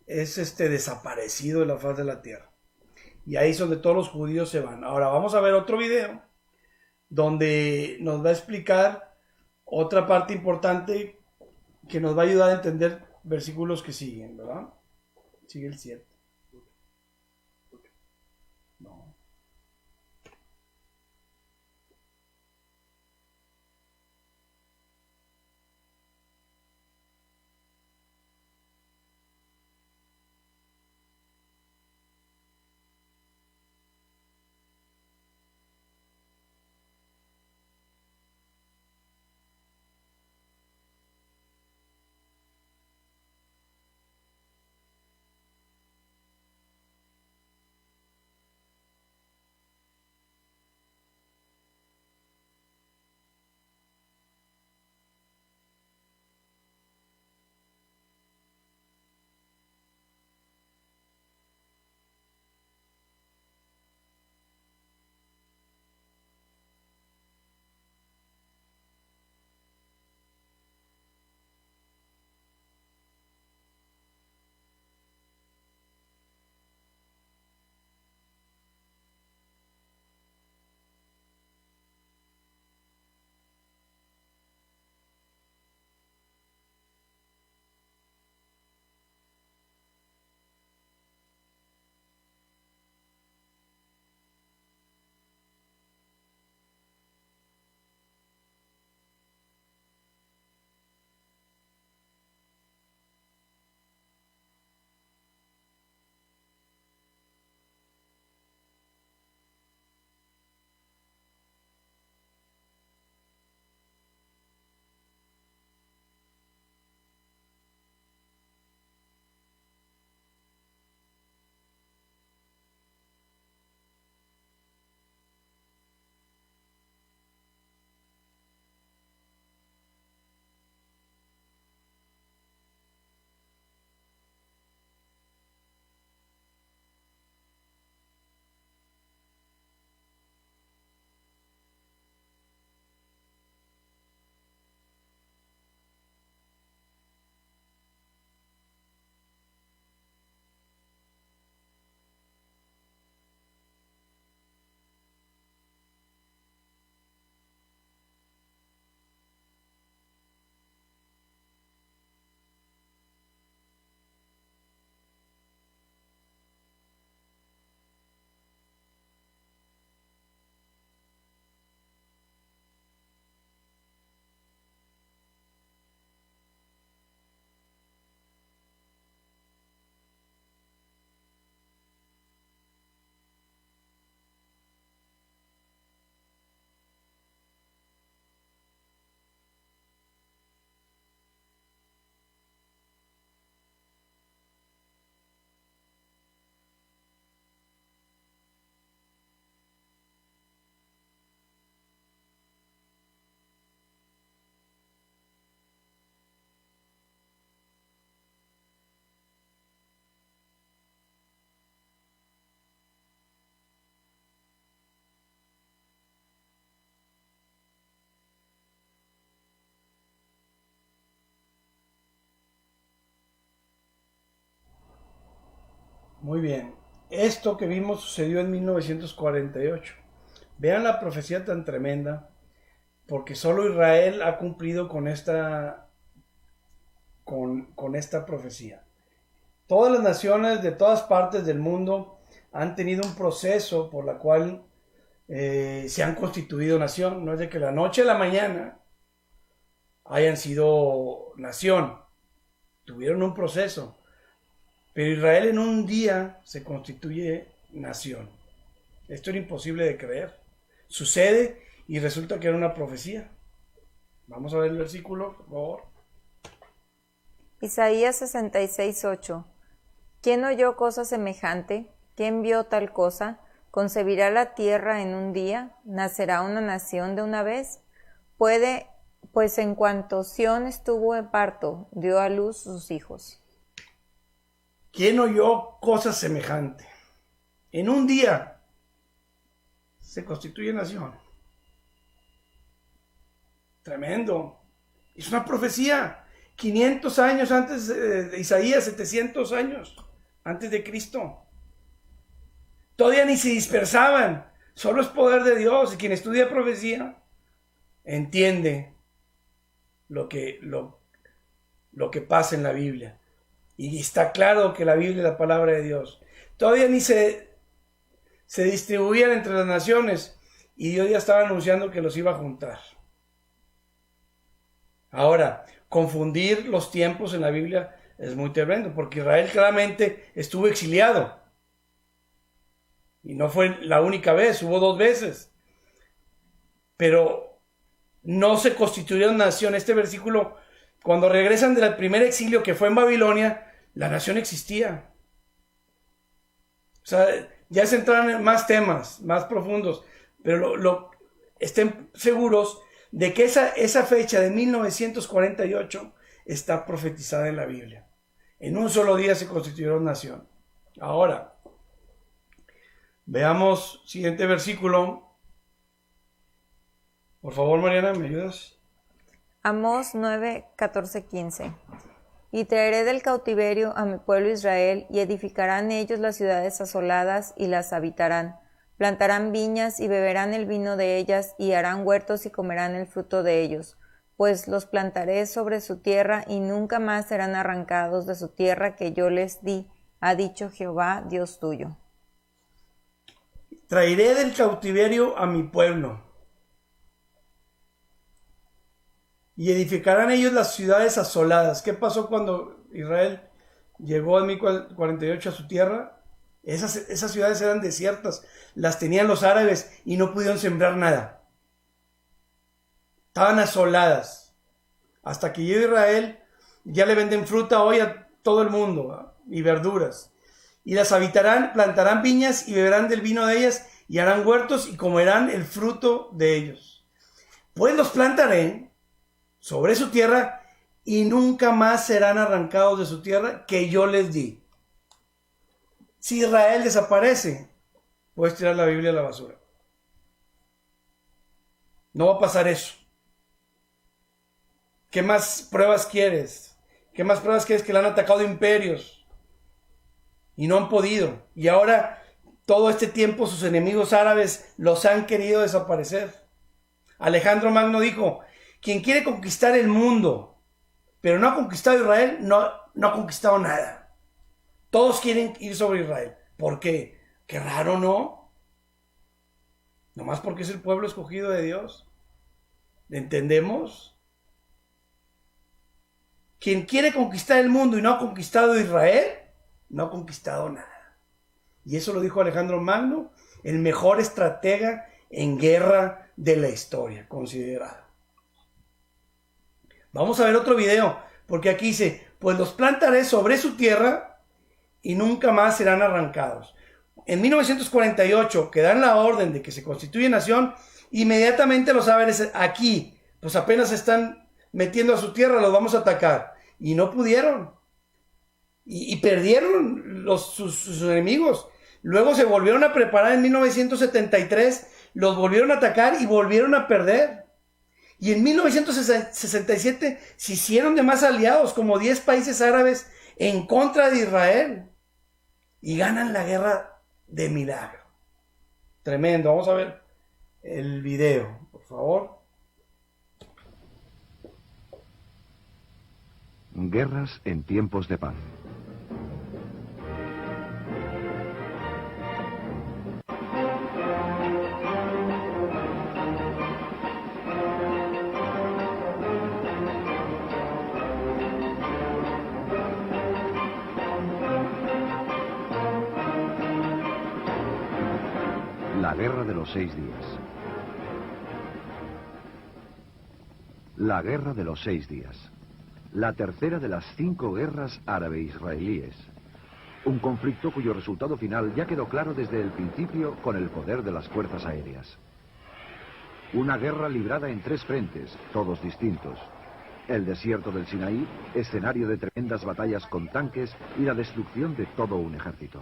es desaparecido de la faz de la tierra. Y ahí es donde todos los judíos se van. Ahora vamos a ver otro video donde nos va a explicar otra parte importante que nos va a ayudar a entender versículos que siguen, ¿verdad? Sigue el 7. No. Muy bien. Esto que vimos sucedió en 1948. Vean la profecía tan tremenda, porque solo Israel ha cumplido con esta profecía. Todas las naciones de todas partes del mundo han tenido un proceso por la cual se han constituido nación. No es de que la noche a la mañana hayan sido nación. Tuvieron un proceso. Pero Israel en un día se constituye nación. Esto era imposible de creer. Sucede y resulta que era una profecía. Vamos a ver el versículo, por favor. Isaías 66:8. ¿Quién oyó cosa semejante? ¿Quién vio tal cosa? ¿Concebirá la tierra en un día? ¿Nacerá una nación de una vez? Pues en cuanto Sión estuvo en parto, dio a luz sus hijos. ¿Quién oyó cosa semejante? En un día se constituye nación. Tremendo. Es una profecía. 500 años antes de Isaías, 700 años antes de Cristo. Todavía ni se dispersaban. Solo es poder de Dios. Y quien estudia profecía entiende lo que pasa en la Biblia. Y está claro que la Biblia es la palabra de Dios. Todavía ni se distribuían entre las naciones. Y Dios ya estaba anunciando que los iba a juntar. Ahora, confundir los tiempos en la Biblia es muy tremendo, porque Israel claramente estuvo exiliado. Y no fue la única vez, hubo 2 veces. Pero no se constituyeron nación. Este versículo, cuando regresan del primer exilio que fue en Babilonia, la nación existía. O sea, ya se entraron en más temas, más profundos, pero estén seguros de que esa fecha de 1948 está profetizada en la Biblia. En un solo día se constituyeron nación. Ahora, veamos siguiente versículo. Por favor, Mariana, ¿me ayudas? Amós 9:14-15. Y traeré del cautiverio a mi pueblo Israel, y edificarán ellos las ciudades asoladas, y las habitarán. Plantarán viñas, y beberán el vino de ellas, y harán huertos, y comerán el fruto de ellos. Pues los plantaré sobre su tierra, y nunca más serán arrancados de su tierra que yo les di, ha dicho Jehová, Dios tuyo. Traeré del cautiverio a mi pueblo, y edificarán ellos las ciudades asoladas. ¿Qué pasó cuando Israel llegó en 1048 a su tierra? Esas ciudades eran desiertas, las tenían los árabes y no pudieron sembrar nada. Estaban asoladas. Hasta que llegó Israel, ya le venden fruta hoy a todo el mundo, ¿verdad? Y verduras. Y las habitarán, plantarán viñas y beberán del vino de ellas, y harán huertos y comerán el fruto de ellos. Pues los plantaré sobre su tierra, y nunca más serán arrancados de su tierra que yo les di. Si Israel desaparece, puedes tirar la Biblia a la basura. No va a pasar eso. ¿Qué más pruebas quieres? ¿Qué más pruebas quieres? Que le han atacado imperios y no han podido. Y ahora, todo este tiempo, sus enemigos árabes los han querido desaparecer. Alejandro Magno dijo: quien quiere conquistar el mundo, pero no ha conquistado Israel, no ha conquistado nada. Todos quieren ir sobre Israel. ¿Por qué? Qué raro, ¿no? Nomás porque es el pueblo escogido de Dios. ¿Entendemos? Quien quiere conquistar el mundo y no ha conquistado Israel, no ha conquistado nada. Y eso lo dijo Alejandro Magno, el mejor estratega en guerra de la historia, considerado. Vamos a ver otro video, porque aquí dice: pues los plantaré sobre su tierra, y nunca más serán arrancados. En 1948, que dan la orden de que se constituye nación, inmediatamente los árabes aquí, pues apenas se están metiendo a su tierra, los vamos a atacar. Y no pudieron. Y perdieron sus enemigos. Luego se volvieron a preparar en 1973, los volvieron a atacar y volvieron a perder. Y en 1967 se hicieron de más aliados, como 10 países árabes en contra de Israel. y ganan la guerra de milagro. Tremendo. Vamos a ver el video, por favor. Guerras en tiempos de paz. La Guerra de los 6 días. La Guerra de los 6 días. La tercera de las 5 guerras árabe-israelíes. Un conflicto cuyo resultado final ya quedó claro desde el principio con el poder de las fuerzas aéreas. Una guerra librada en 3 frentes, todos distintos. El desierto del Sinaí, escenario de tremendas batallas con tanques y la destrucción de todo un ejército.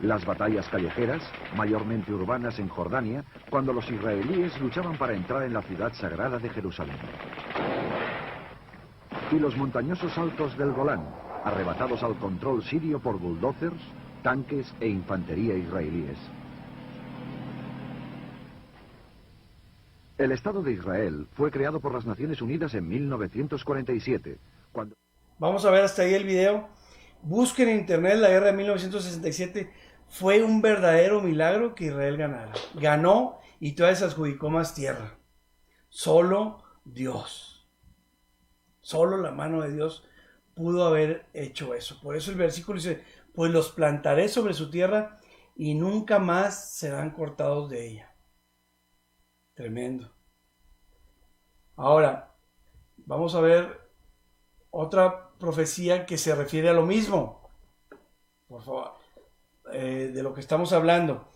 Las batallas callejeras, mayormente urbanas en Jordania, cuando los israelíes luchaban para entrar en la ciudad sagrada de Jerusalén. Y los montañosos altos del Golán, arrebatados al control sirio por bulldozers, tanques e infantería israelíes. El Estado de Israel fue creado por las Naciones Unidas en 1947, cuando... Vamos a ver hasta ahí el video. Busquen en internet la guerra de 1967. Fue un verdadero milagro que Israel ganara. Ganó y todavía se adjudicó más tierra. Solo Dios. Solo la mano de Dios pudo haber hecho eso. Por eso el versículo dice, pues los plantaré sobre su tierra y nunca más serán cortados de ella. Tremendo. Ahora, vamos a ver otra profecía que se refiere a lo mismo. Por favor. De lo que estamos hablando.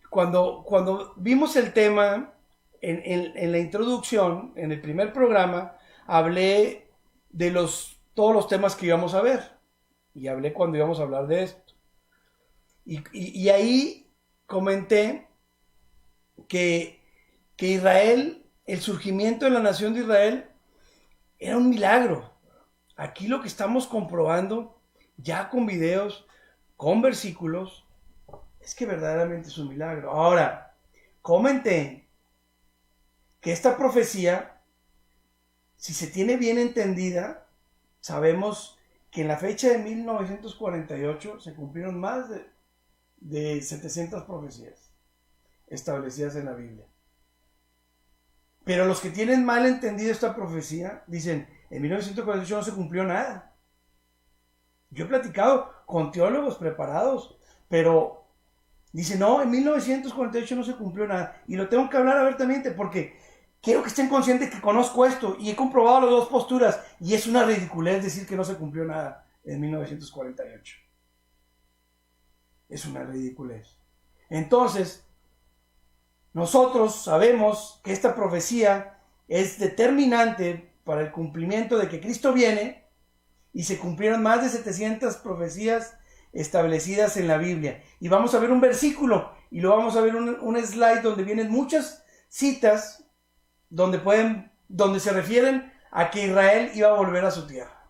Cuando vimos el tema en la introducción, en el primer programa, hablé de todos los temas que íbamos a ver. Y hablé cuando íbamos a hablar de esto. Y ahí comenté que Israel, el surgimiento de la nación de Israel, era un milagro. Aquí lo que estamos comprobando, ya con videos, con versículos, es que verdaderamente es un milagro. Ahora, comenté que esta profecía, si se tiene bien entendida, sabemos que en la fecha de 1948 se cumplieron más de 700 profecías establecidas en la Biblia. Pero los que tienen mal entendido esta profecía dicen, en 1948 no se cumplió nada. Yo he platicado con teólogos preparados, pero dicen, no, en 1948 no se cumplió nada. Y lo tengo que hablar abiertamente porque quiero que estén conscientes que conozco esto y he comprobado las dos posturas. Y es una ridiculez decir que no se cumplió nada en 1948. Es una ridiculez. Entonces, nosotros sabemos que esta profecía es determinante para el cumplimiento de que Cristo viene. Y se cumplieron más de 700 profecías establecidas en la Biblia. Y vamos a ver un versículo y lo vamos a ver un slide donde vienen muchas citas donde se refieren a que Israel iba a volver a su tierra.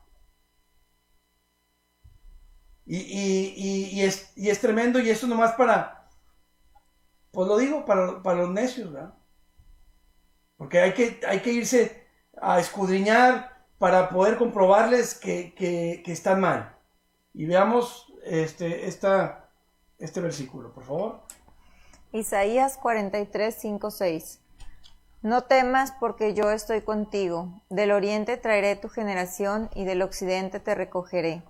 Y es tremendo, y esto nomás pues lo digo, para los necios, ¿verdad? Porque hay que irse a escudriñar para poder comprobarles que están mal. Y veamos este versículo, por favor. Isaías 43, 5, 6. No temas porque yo estoy contigo. Del oriente traeré tu generación y del occidente te recogeré.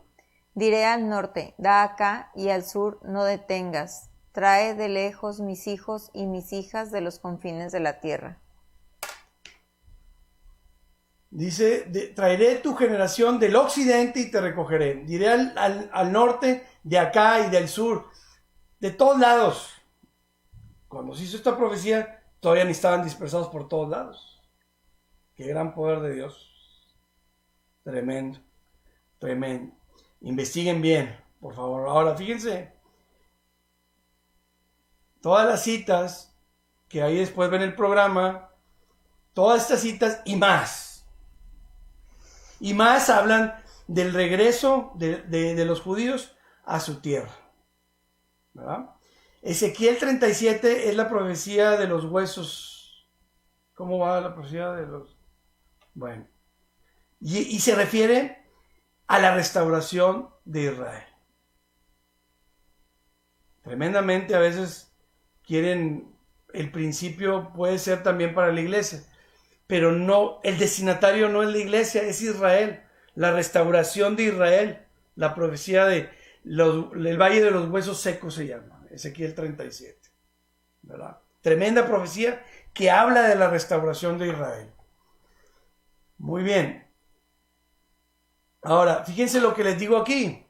Diré al norte, da acá, y al sur, no detengas. Trae de lejos mis hijos y mis hijas de los confines de la tierra. Dice, traeré tu generación del occidente y te recogeré. Diré al norte, de acá y del sur, de todos lados. Cuando se hizo esta profecía, todavía ni estaban dispersados por todos lados. Qué gran poder de Dios. Tremendo, tremendo. Investiguen bien, por favor. Ahora, fíjense, todas las citas que ahí después ven el programa, todas estas citas y más. y más hablan del regreso de los judíos a su tierra, ¿verdad? Ezequiel 37 es la profecía de los huesos. ¿Cómo va la profecía de los...? Bueno, y se refiere a la restauración de Israel. Tremendamente a veces quieren, el principio puede ser también para la iglesia, pero no, el destinatario no es la iglesia, es Israel, la restauración de Israel, la profecía de el valle de los huesos secos se llama, Ezequiel 37, ¿verdad? Tremenda profecía que habla de la restauración de Israel. Muy bien. Ahora, fíjense lo que les digo aquí.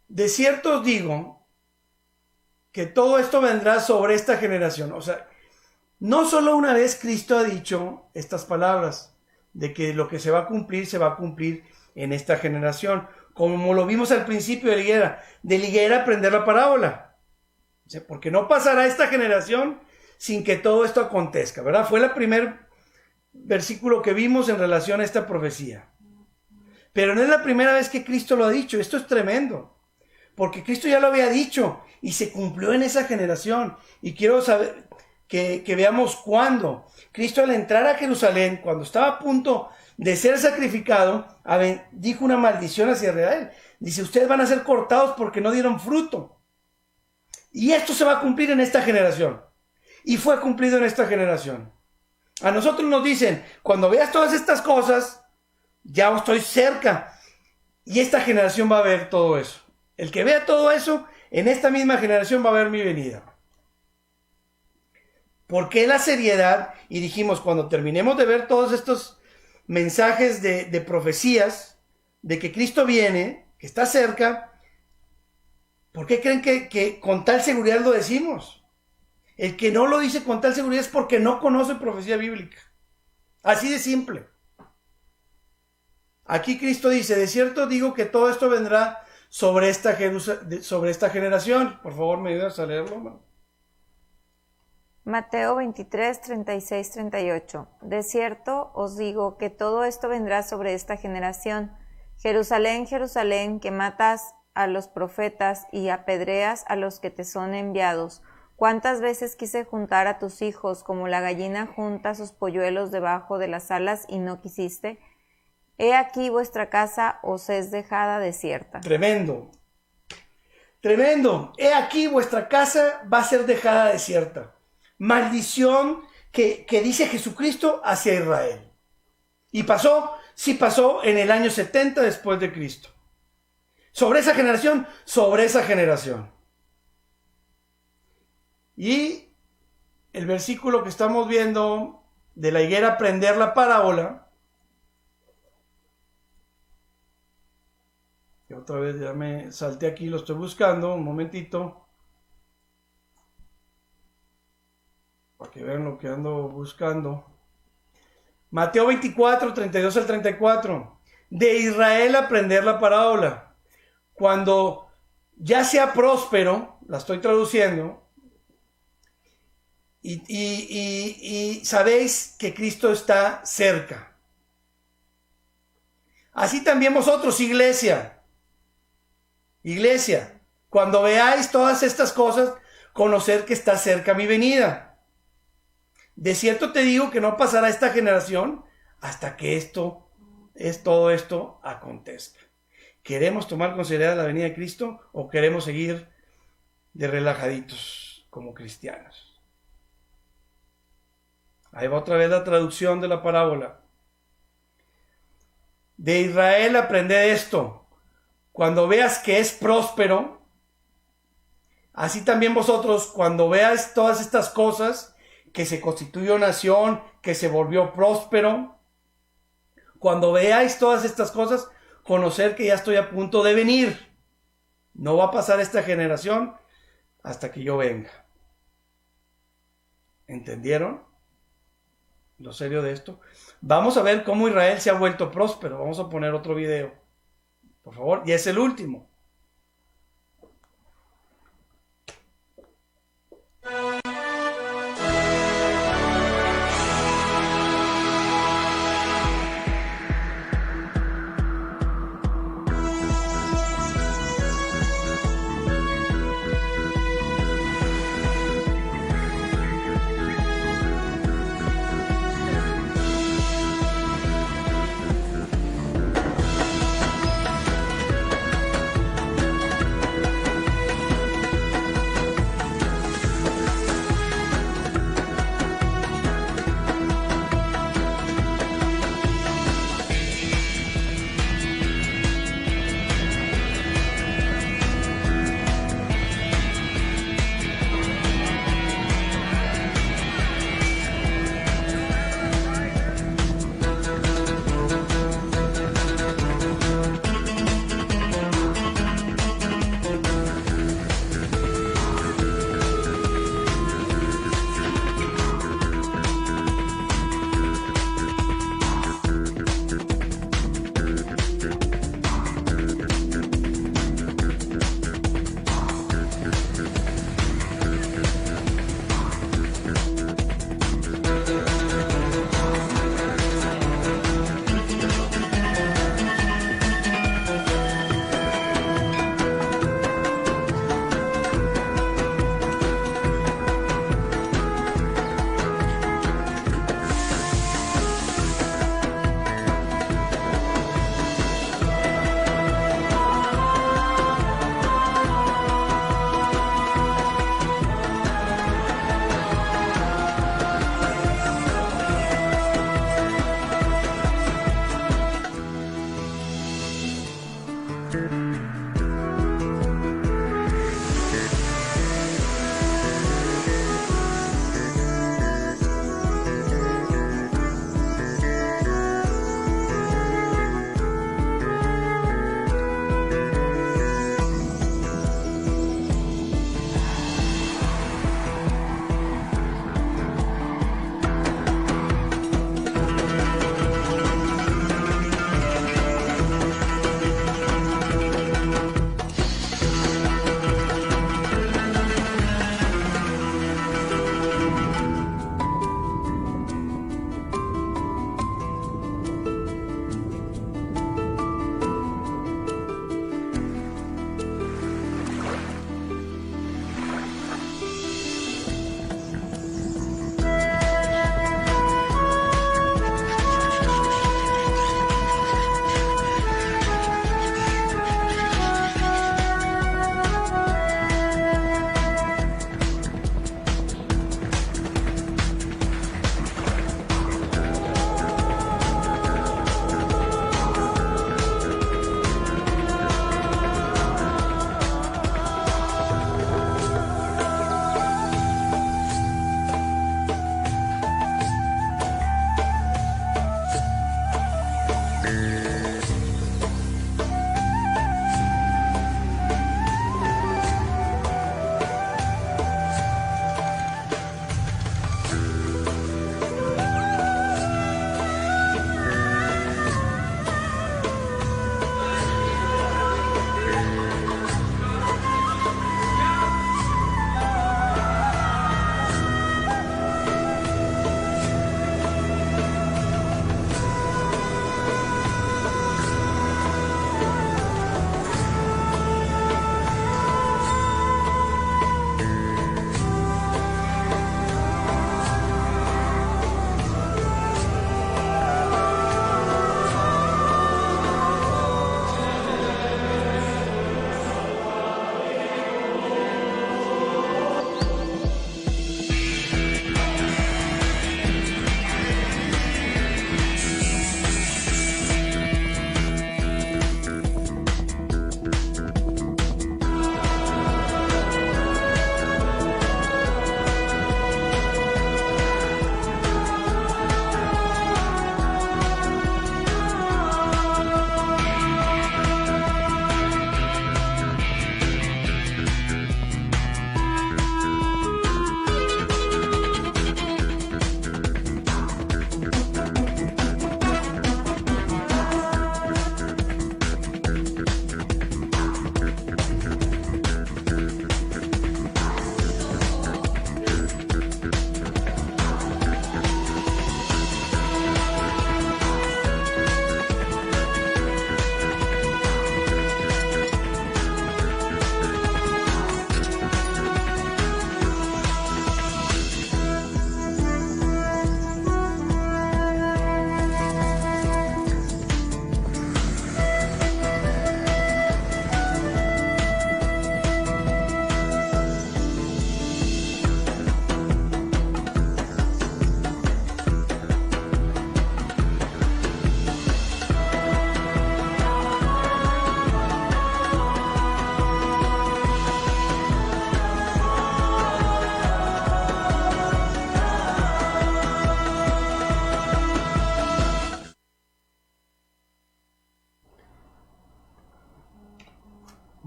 De cierto os digo que todo esto vendrá sobre esta generación. O sea, no solo una vez Cristo ha dicho estas palabras, de que lo que se va a cumplir en esta generación. Como lo vimos al principio de la higuera aprender la parábola. O sea, porque no pasará esta generación sin que todo esto acontezca, ¿verdad? Fue el primer versículo que vimos en relación a esta profecía. Pero no es la primera vez que Cristo lo ha dicho. Esto es tremendo. Porque Cristo ya lo había dicho y se cumplió en esa generación. Y quiero saber que veamos cuándo. Cristo, al entrar a Jerusalén, cuando estaba a punto de ser sacrificado, dijo una maldición hacia Israel. Dice, ustedes van a ser cortados porque no dieron fruto. Y esto se va a cumplir en esta generación. Y fue cumplido en esta generación. A nosotros nos dicen, cuando veas todas estas cosas, ya estoy cerca. Y esta generación va a ver todo eso. El que vea todo eso, en esta misma generación va a ver mi venida. ¿Por qué la seriedad? Y dijimos, cuando terminemos de ver todos estos mensajes de profecías, de que Cristo viene, que está cerca, ¿por qué creen que con tal seguridad lo decimos? El que no lo dice con tal seguridad es porque no conoce profecía bíblica. Así de simple. Aquí Cristo dice, de cierto digo que todo esto vendrá sobre esta generación. Por favor, ¿me ayudas a leerlo, hermano? Mateo 23, 36, 38. De cierto os digo que todo esto vendrá sobre esta generación. Jerusalén, Jerusalén, que matas a los profetas y apedreas a los que te son enviados. ¿Cuántas veces quise juntar a tus hijos como la gallina junta sus polluelos debajo de las alas y no quisiste? He aquí vuestra casa os es dejada desierta. Tremendo. Tremendo. He aquí vuestra casa va a ser dejada desierta. Maldición que dice Jesucristo hacia Israel. Y pasó, sí pasó en el año 70 después de Cristo. Sobre esa generación, sobre esa generación. Y el versículo que estamos viendo de la higuera aprender la parábola. Y otra vez ya me salté aquí, lo estoy buscando, un momentito. Para que vean lo que ando buscando. Mateo 24, 32 al 34. De Israel aprender la parábola. Cuando ya sea próspero, la estoy traduciendo, y sabéis que Cristo está cerca. Así también vosotros, iglesia, cuando veáis todas estas cosas, conocer que está cerca mi venida. De cierto te digo que no pasará esta generación hasta que todo esto acontezca. ¿Queremos tomar con seriedad la venida de Cristo o queremos seguir de relajaditos como cristianos? Ahí va otra vez la traducción de la parábola. De Israel aprended esto. Cuando veas que es próspero, así también vosotros, cuando veas todas estas cosas, que se constituyó nación, que se volvió próspero, cuando veáis todas estas cosas, conocer que ya estoy a punto de venir. No va a pasar esta generación hasta que yo venga. ¿Entendieron lo serio de esto? Vamos a ver cómo Israel se ha vuelto próspero. Vamos a poner otro video, por favor, y es el último.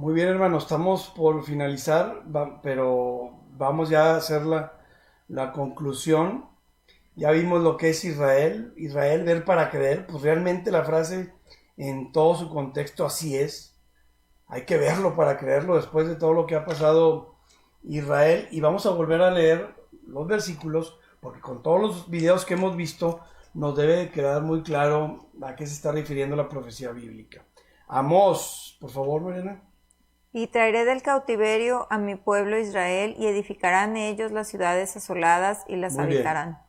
Muy bien, hermano, estamos por finalizar, pero vamos ya a hacer la conclusión. Ya vimos lo que es Israel, ver para creer, pues realmente la frase en todo su contexto así es. Hay que verlo para creerlo después de todo lo que ha pasado Israel. Y vamos a volver a leer los versículos, porque con todos los videos que hemos visto, nos debe quedar muy claro a qué se está refiriendo la profecía bíblica. Amós, por favor, Mariana. Y traeré del cautiverio a mi pueblo Israel, y edificarán ellos las ciudades asoladas y las Muy bien. habitarán.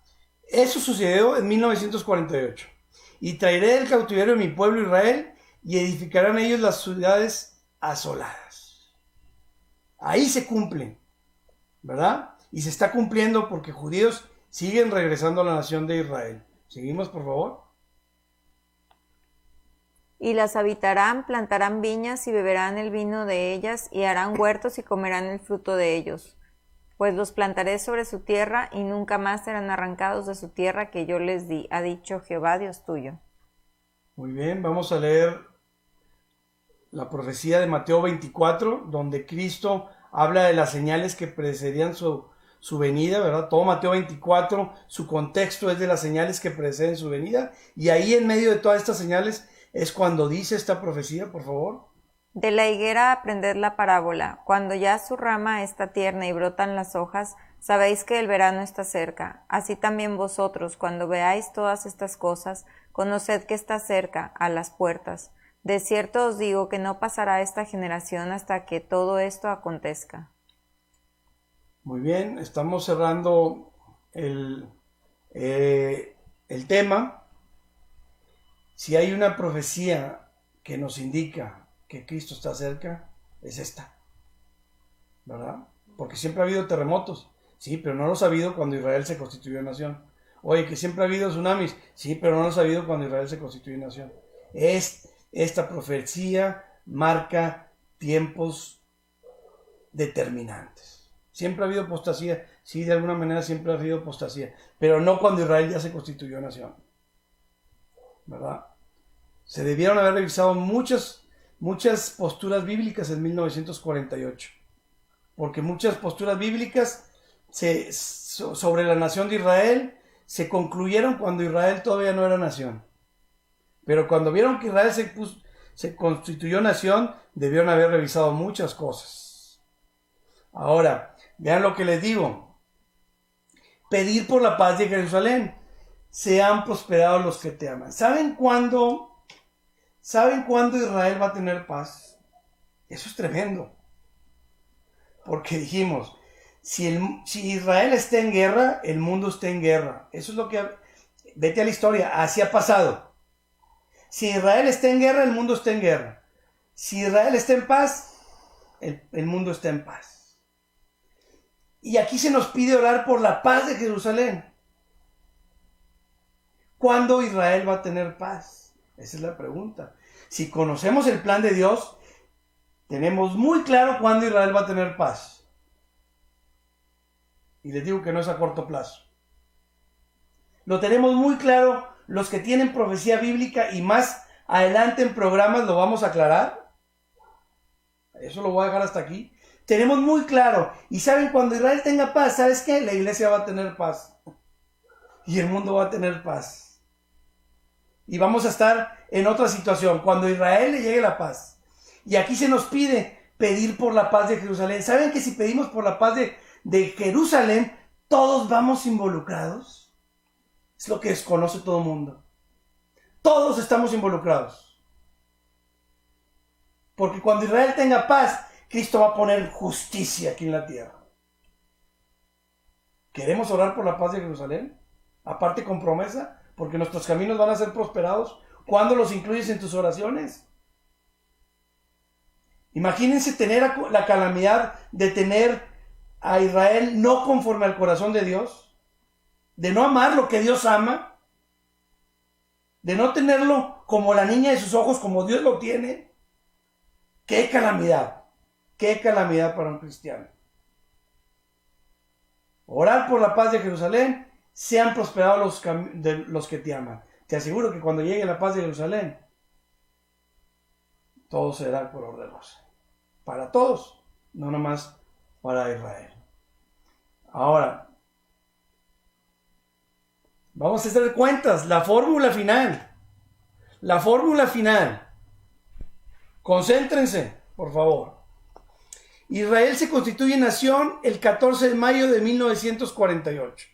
Eso sucedió en 1948. Y traeré del cautiverio a mi pueblo Israel, y edificarán ellos las ciudades asoladas. Ahí se cumple, ¿verdad? Y se está cumpliendo porque judíos siguen regresando a la nación de Israel. Seguimos, por favor. Y las habitarán, plantarán viñas y beberán el vino de ellas, y harán huertos y comerán el fruto de ellos. Pues los plantaré sobre su tierra, y nunca más serán arrancados de su tierra que yo les di, ha dicho Jehová Dios tuyo. Muy bien, vamos a leer la profecía de Mateo 24, donde Cristo habla de las señales que precedían su venida, ¿verdad? Todo Mateo 24, su contexto es de las señales que preceden su venida, y ahí en medio de todas estas señales es cuando dice esta profecía, por favor. De la higuera aprended la parábola. Cuando ya su rama está tierna y brotan las hojas, sabéis que el verano está cerca. Así también vosotros, cuando veáis todas estas cosas, conoced que está cerca, a las puertas. De cierto os digo que no pasará esta generación hasta que todo esto acontezca. Muy bien, estamos cerrando el tema. Si hay una profecía que nos indica que Cristo está cerca, es esta, ¿verdad? Porque siempre ha habido terremotos, sí, pero no los ha habido cuando Israel se constituyó nación. Oye, que siempre ha habido tsunamis, sí, pero no los ha habido cuando Israel se constituyó nación. Esta profecía marca tiempos determinantes. Siempre ha habido apostasía, sí, de alguna manera siempre ha habido apostasía, pero no cuando Israel ya se constituyó nación, ¿verdad? Se debieron haber revisado muchas posturas bíblicas en 1948, porque muchas posturas bíblicas sobre la nación de Israel se concluyeron cuando Israel todavía no era nación. Pero cuando vieron que Israel se constituyó nación, debieron haber revisado muchas cosas. Ahora, vean lo que les digo. Pedir por la paz de Jerusalén. Sean prosperados los que te aman. ¿Saben cuándo Israel va a tener paz? Eso es tremendo. Porque dijimos, si Israel está en guerra, el mundo está en guerra. Eso es lo que... Vete a la historia, así ha pasado. Si Israel está en guerra, el mundo está en guerra. Si Israel está en paz, el mundo está en paz. Y aquí se nos pide orar por la paz de Jerusalén. ¿Cuándo Israel va a tener paz? Esa es la pregunta. Si conocemos el plan de Dios, tenemos muy claro cuándo Israel va a tener paz. Y les digo que no es a corto plazo. Lo tenemos muy claro los que tienen profecía bíblica, y más adelante en programas lo vamos a aclarar. Eso lo voy a dejar hasta aquí. Tenemos muy claro. Y saben, cuando Israel tenga paz, ¿sabes qué? La iglesia va a tener paz. Y el mundo va a tener paz. Y vamos a estar en otra situación, cuando a Israel le llegue la paz. Y aquí se nos pide pedir por la paz de Jerusalén. ¿Saben que si pedimos por la paz de Jerusalén, todos vamos involucrados? Es lo que desconoce todo el mundo. Todos estamos involucrados. Porque cuando Israel tenga paz, Cristo va a poner justicia aquí en la tierra. ¿Queremos orar por la paz de Jerusalén? Aparte con promesa, porque nuestros caminos van a ser prosperados. ¿Cuándo los incluyes en tus oraciones? Imagínense tener la calamidad de tener a Israel no conforme al corazón de Dios, de no amar lo que Dios ama, de no tenerlo como la niña de sus ojos, como Dios lo tiene. ¡Qué calamidad! ¡Qué calamidad para un cristiano! Orar por la paz de Jerusalén. Sean prosperados los que te aman. Te aseguro que cuando llegue la paz de Jerusalén, todo será color de rosa. para todos, no nomás para Israel. Ahora, vamos a hacer cuentas, la fórmula final. La fórmula final. Concéntrense, por favor. Israel se constituye nación el 14 de mayo de 1948.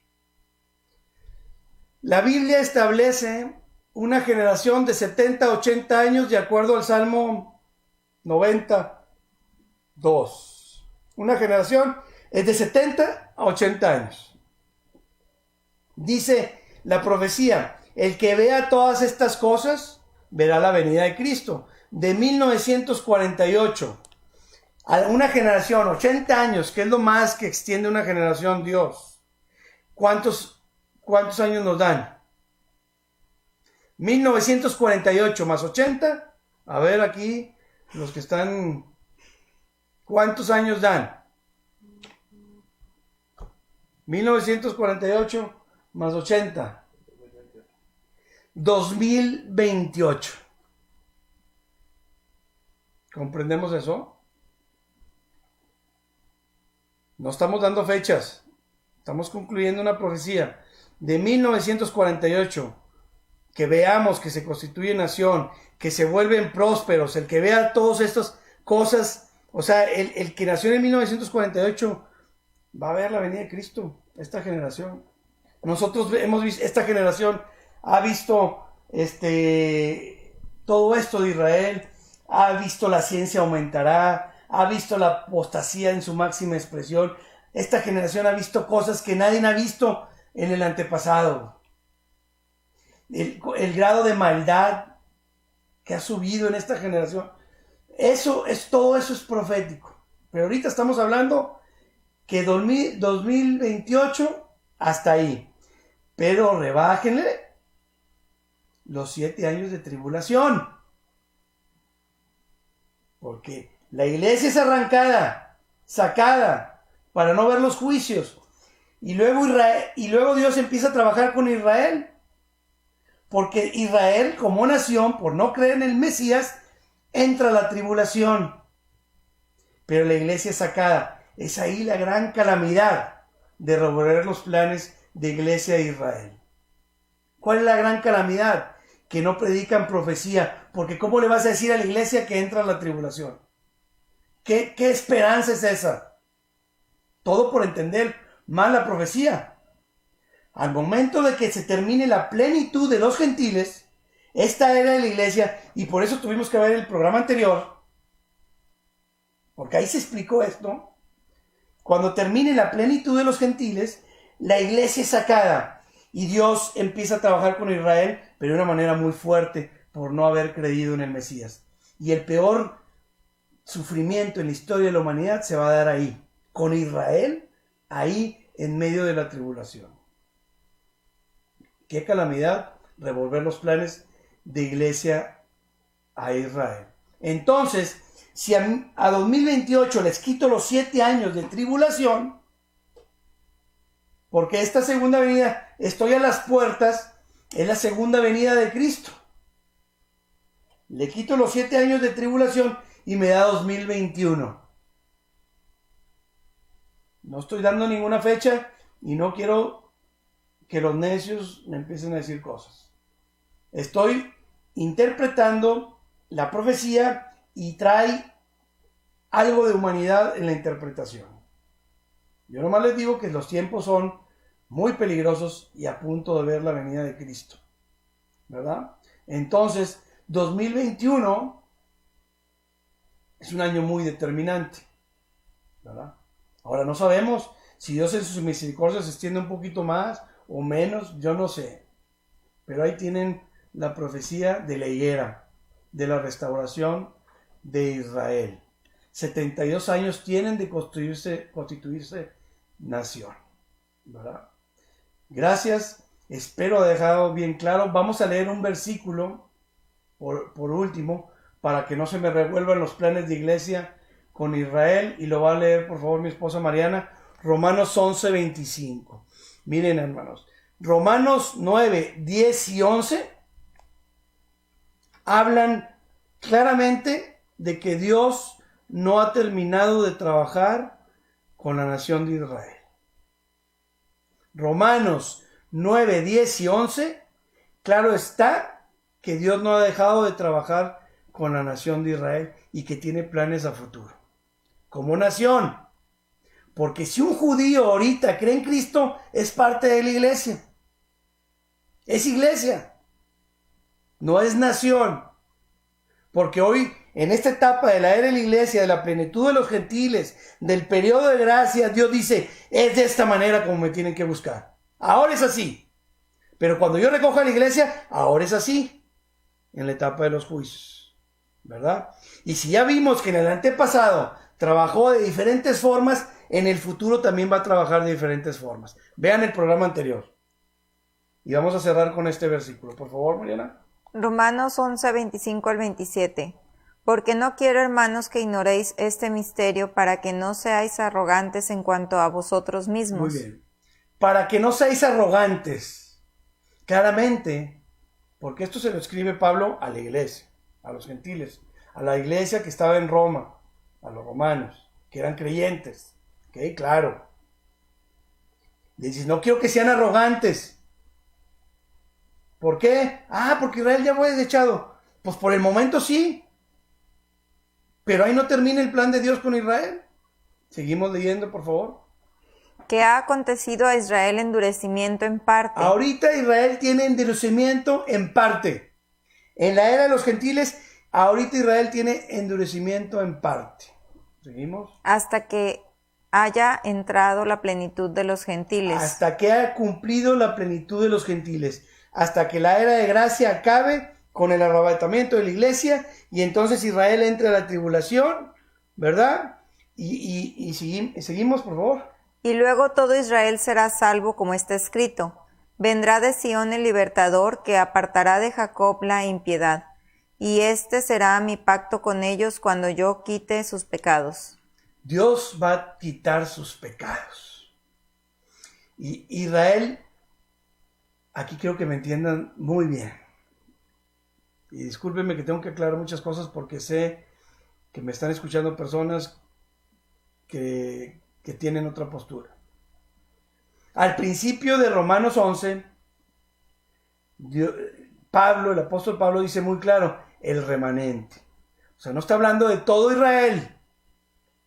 La Biblia establece una generación de 70 a 80 años de acuerdo al Salmo 92. Una generación es de 70 a 80 años. Dice la profecía, el que vea todas estas cosas, verá la venida de Cristo. De 1948 a una generación, 80 años, que es lo más que extiende una generación Dios. ¿Cuántos años nos dan? 1948 más 80. A ver aquí, los que están, ¿cuántos años dan? 1948 más 80. 2028. ¿Comprendemos eso? No estamos dando fechas. Estamos concluyendo una profecía de 1948. Que veamos que se constituye nación, que se vuelven prósperos, el que vea todas estas cosas, o sea, el que nació en 1948 va a ver la venida de Cristo, esta generación. Nosotros hemos visto, esta generación ha visto todo esto de Israel, ha visto la ciencia aumentará, ha visto la apostasía en su máxima expresión. Esta generación ha visto cosas que nadie ha visto en el antepasado. El grado de maldad que ha subido en esta generación, todo eso es profético. Pero ahorita estamos hablando que 2028 hasta ahí. Pero rebájenle los 7 años de tribulación. Porque la iglesia es sacada para no ver los juicios. Y luego Dios empieza a trabajar con Israel. Porque Israel, como nación, por no creer en el Mesías, entra a la tribulación. Pero la iglesia es sacada. Es ahí la gran calamidad de revolver los planes de iglesia de Israel. ¿Cuál es la gran calamidad? Que no predican profecía. Porque ¿cómo le vas a decir a la iglesia que entra a la tribulación? ¿Qué esperanza es esa? Todo por entender mal la profecía. Al momento de que se termine la plenitud de los gentiles, esta era la iglesia, y por eso tuvimos que ver el programa anterior, porque ahí se explicó esto. Cuando termine la plenitud de los gentiles, la iglesia es sacada, y Dios empieza a trabajar con Israel, pero de una manera muy fuerte, por no haber creído en el Mesías. Y el peor sufrimiento en la historia de la humanidad se va a dar ahí, con Israel, ahí en medio de la tribulación. Qué calamidad revolver los planes de iglesia a Israel. Entonces, si a 2028 les quito los 7 años de tribulación, porque esta segunda venida, estoy a las puertas, es la segunda venida de Cristo. Le quito los 7 años de tribulación y me da 2021. No estoy dando ninguna fecha y no quiero que los necios me empiecen a decir cosas. Estoy interpretando la profecía y trae algo de humanidad en la interpretación. Yo nomás les digo que los tiempos son muy peligrosos y a punto de ver la venida de Cristo, ¿verdad? Entonces, 2021 es un año muy determinante, ¿verdad? Ahora no sabemos si Dios en sus misericordias se extiende un poquito más o menos, yo no sé. Pero ahí tienen la profecía de la higuera, de la restauración de Israel. 72 años tienen de constituirse nación, ¿verdad? Gracias, espero haber dejado bien claro. Vamos a leer un versículo, por último, para que no se me revuelvan los planes de iglesia con Israel, y lo va a leer, por favor, mi esposa Mariana, Romanos 11:25. Miren, hermanos, Romanos 9, 10 y 11 hablan claramente de que Dios no ha terminado de trabajar con la nación de Israel. Romanos 9, 10 y 11, claro está que Dios no ha dejado de trabajar con la nación de Israel y que tiene planes a futuro. Como nación. Porque si un judío ahorita cree en Cristo, es parte de la iglesia. Es iglesia. No es nación. Porque hoy, en esta etapa de la era de la iglesia, de la plenitud de los gentiles, del periodo de gracia, Dios dice, es de esta manera como me tienen que buscar. Ahora es así. Pero cuando yo recojo a la iglesia, ahora es así. En la etapa de los juicios. ¿Verdad? Y si ya vimos que en el antepasado trabajó de diferentes formas, en el futuro también va a trabajar de diferentes formas. Vean el programa anterior. Y vamos a cerrar con este versículo. Por favor, Mariana. Romanos 11, 25 al 27. Porque no quiero, hermanos, que ignoréis este misterio, para que no seáis arrogantes en cuanto a vosotros mismos. Muy bien. Para que no seáis arrogantes. Claramente, porque esto se lo escribe Pablo a la iglesia, a los gentiles, a la iglesia que estaba en Roma, a los romanos, que eran creyentes. ¿Ok? Claro. Dices, no quiero que sean arrogantes. ¿Por qué? Porque Israel ya fue desechado. Pues por el momento sí. Pero ahí no termina el plan de Dios con Israel. Seguimos leyendo, por favor. Que ha acontecido a Israel endurecimiento en parte. Ahorita Israel tiene endurecimiento en parte. En la era de los gentiles, ahorita Israel tiene endurecimiento en parte. ¿Seguimos? Hasta que haya entrado la plenitud de los gentiles. Hasta que haya cumplido la plenitud de los gentiles. Hasta que la era de gracia acabe con el arrebatamiento de la iglesia y entonces Israel entre a la tribulación, ¿verdad? Y seguimos, por favor. Y luego todo Israel será salvo, como está escrito. Vendrá de Sión el libertador, que apartará de Jacob la impiedad. Y este será mi pacto con ellos cuando yo quite sus pecados. Dios va a quitar sus pecados. Y Israel, aquí quiero que me entiendan muy bien. Y discúlpenme que tengo que aclarar muchas cosas porque sé que me están escuchando personas que tienen otra postura. Al principio de Romanos 11, el apóstol Pablo dice muy claro, el remanente. O sea, no está hablando de todo Israel,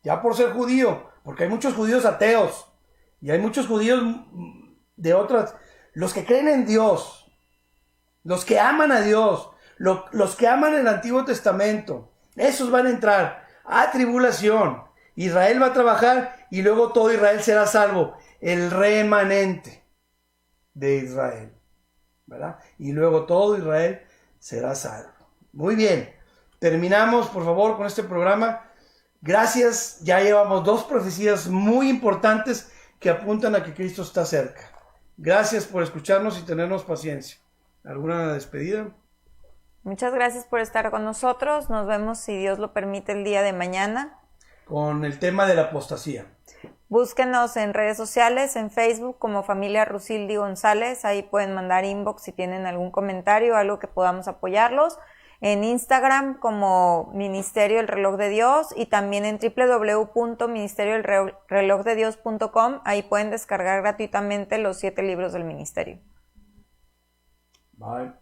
ya por ser judío, porque hay muchos judíos ateos, y hay muchos judíos de otras, los que creen en Dios, los que aman a Dios, los que aman el Antiguo Testamento, esos van a entrar a tribulación. Israel va a trabajar y luego todo Israel será salvo. El remanente de Israel, ¿verdad? Y luego todo Israel será salvo. Muy bien. Terminamos, por favor, con este programa. Gracias. Ya llevamos 2 profecías muy importantes que apuntan a que Cristo está cerca. Gracias por escucharnos y tenernos paciencia. ¿Alguna despedida? Muchas gracias por estar con nosotros. Nos vemos, si Dios lo permite, el día de mañana. Con el tema de la apostasía. Búsquenos en redes sociales, en Facebook como Familia Rusildi González. Ahí pueden mandar inbox si tienen algún comentario, algo que podamos apoyarlos. En Instagram como Ministerio El Reloj de Dios y también en www.ministerioelrelojdedios.com. Ahí pueden descargar gratuitamente los 7 libros del ministerio. Bye.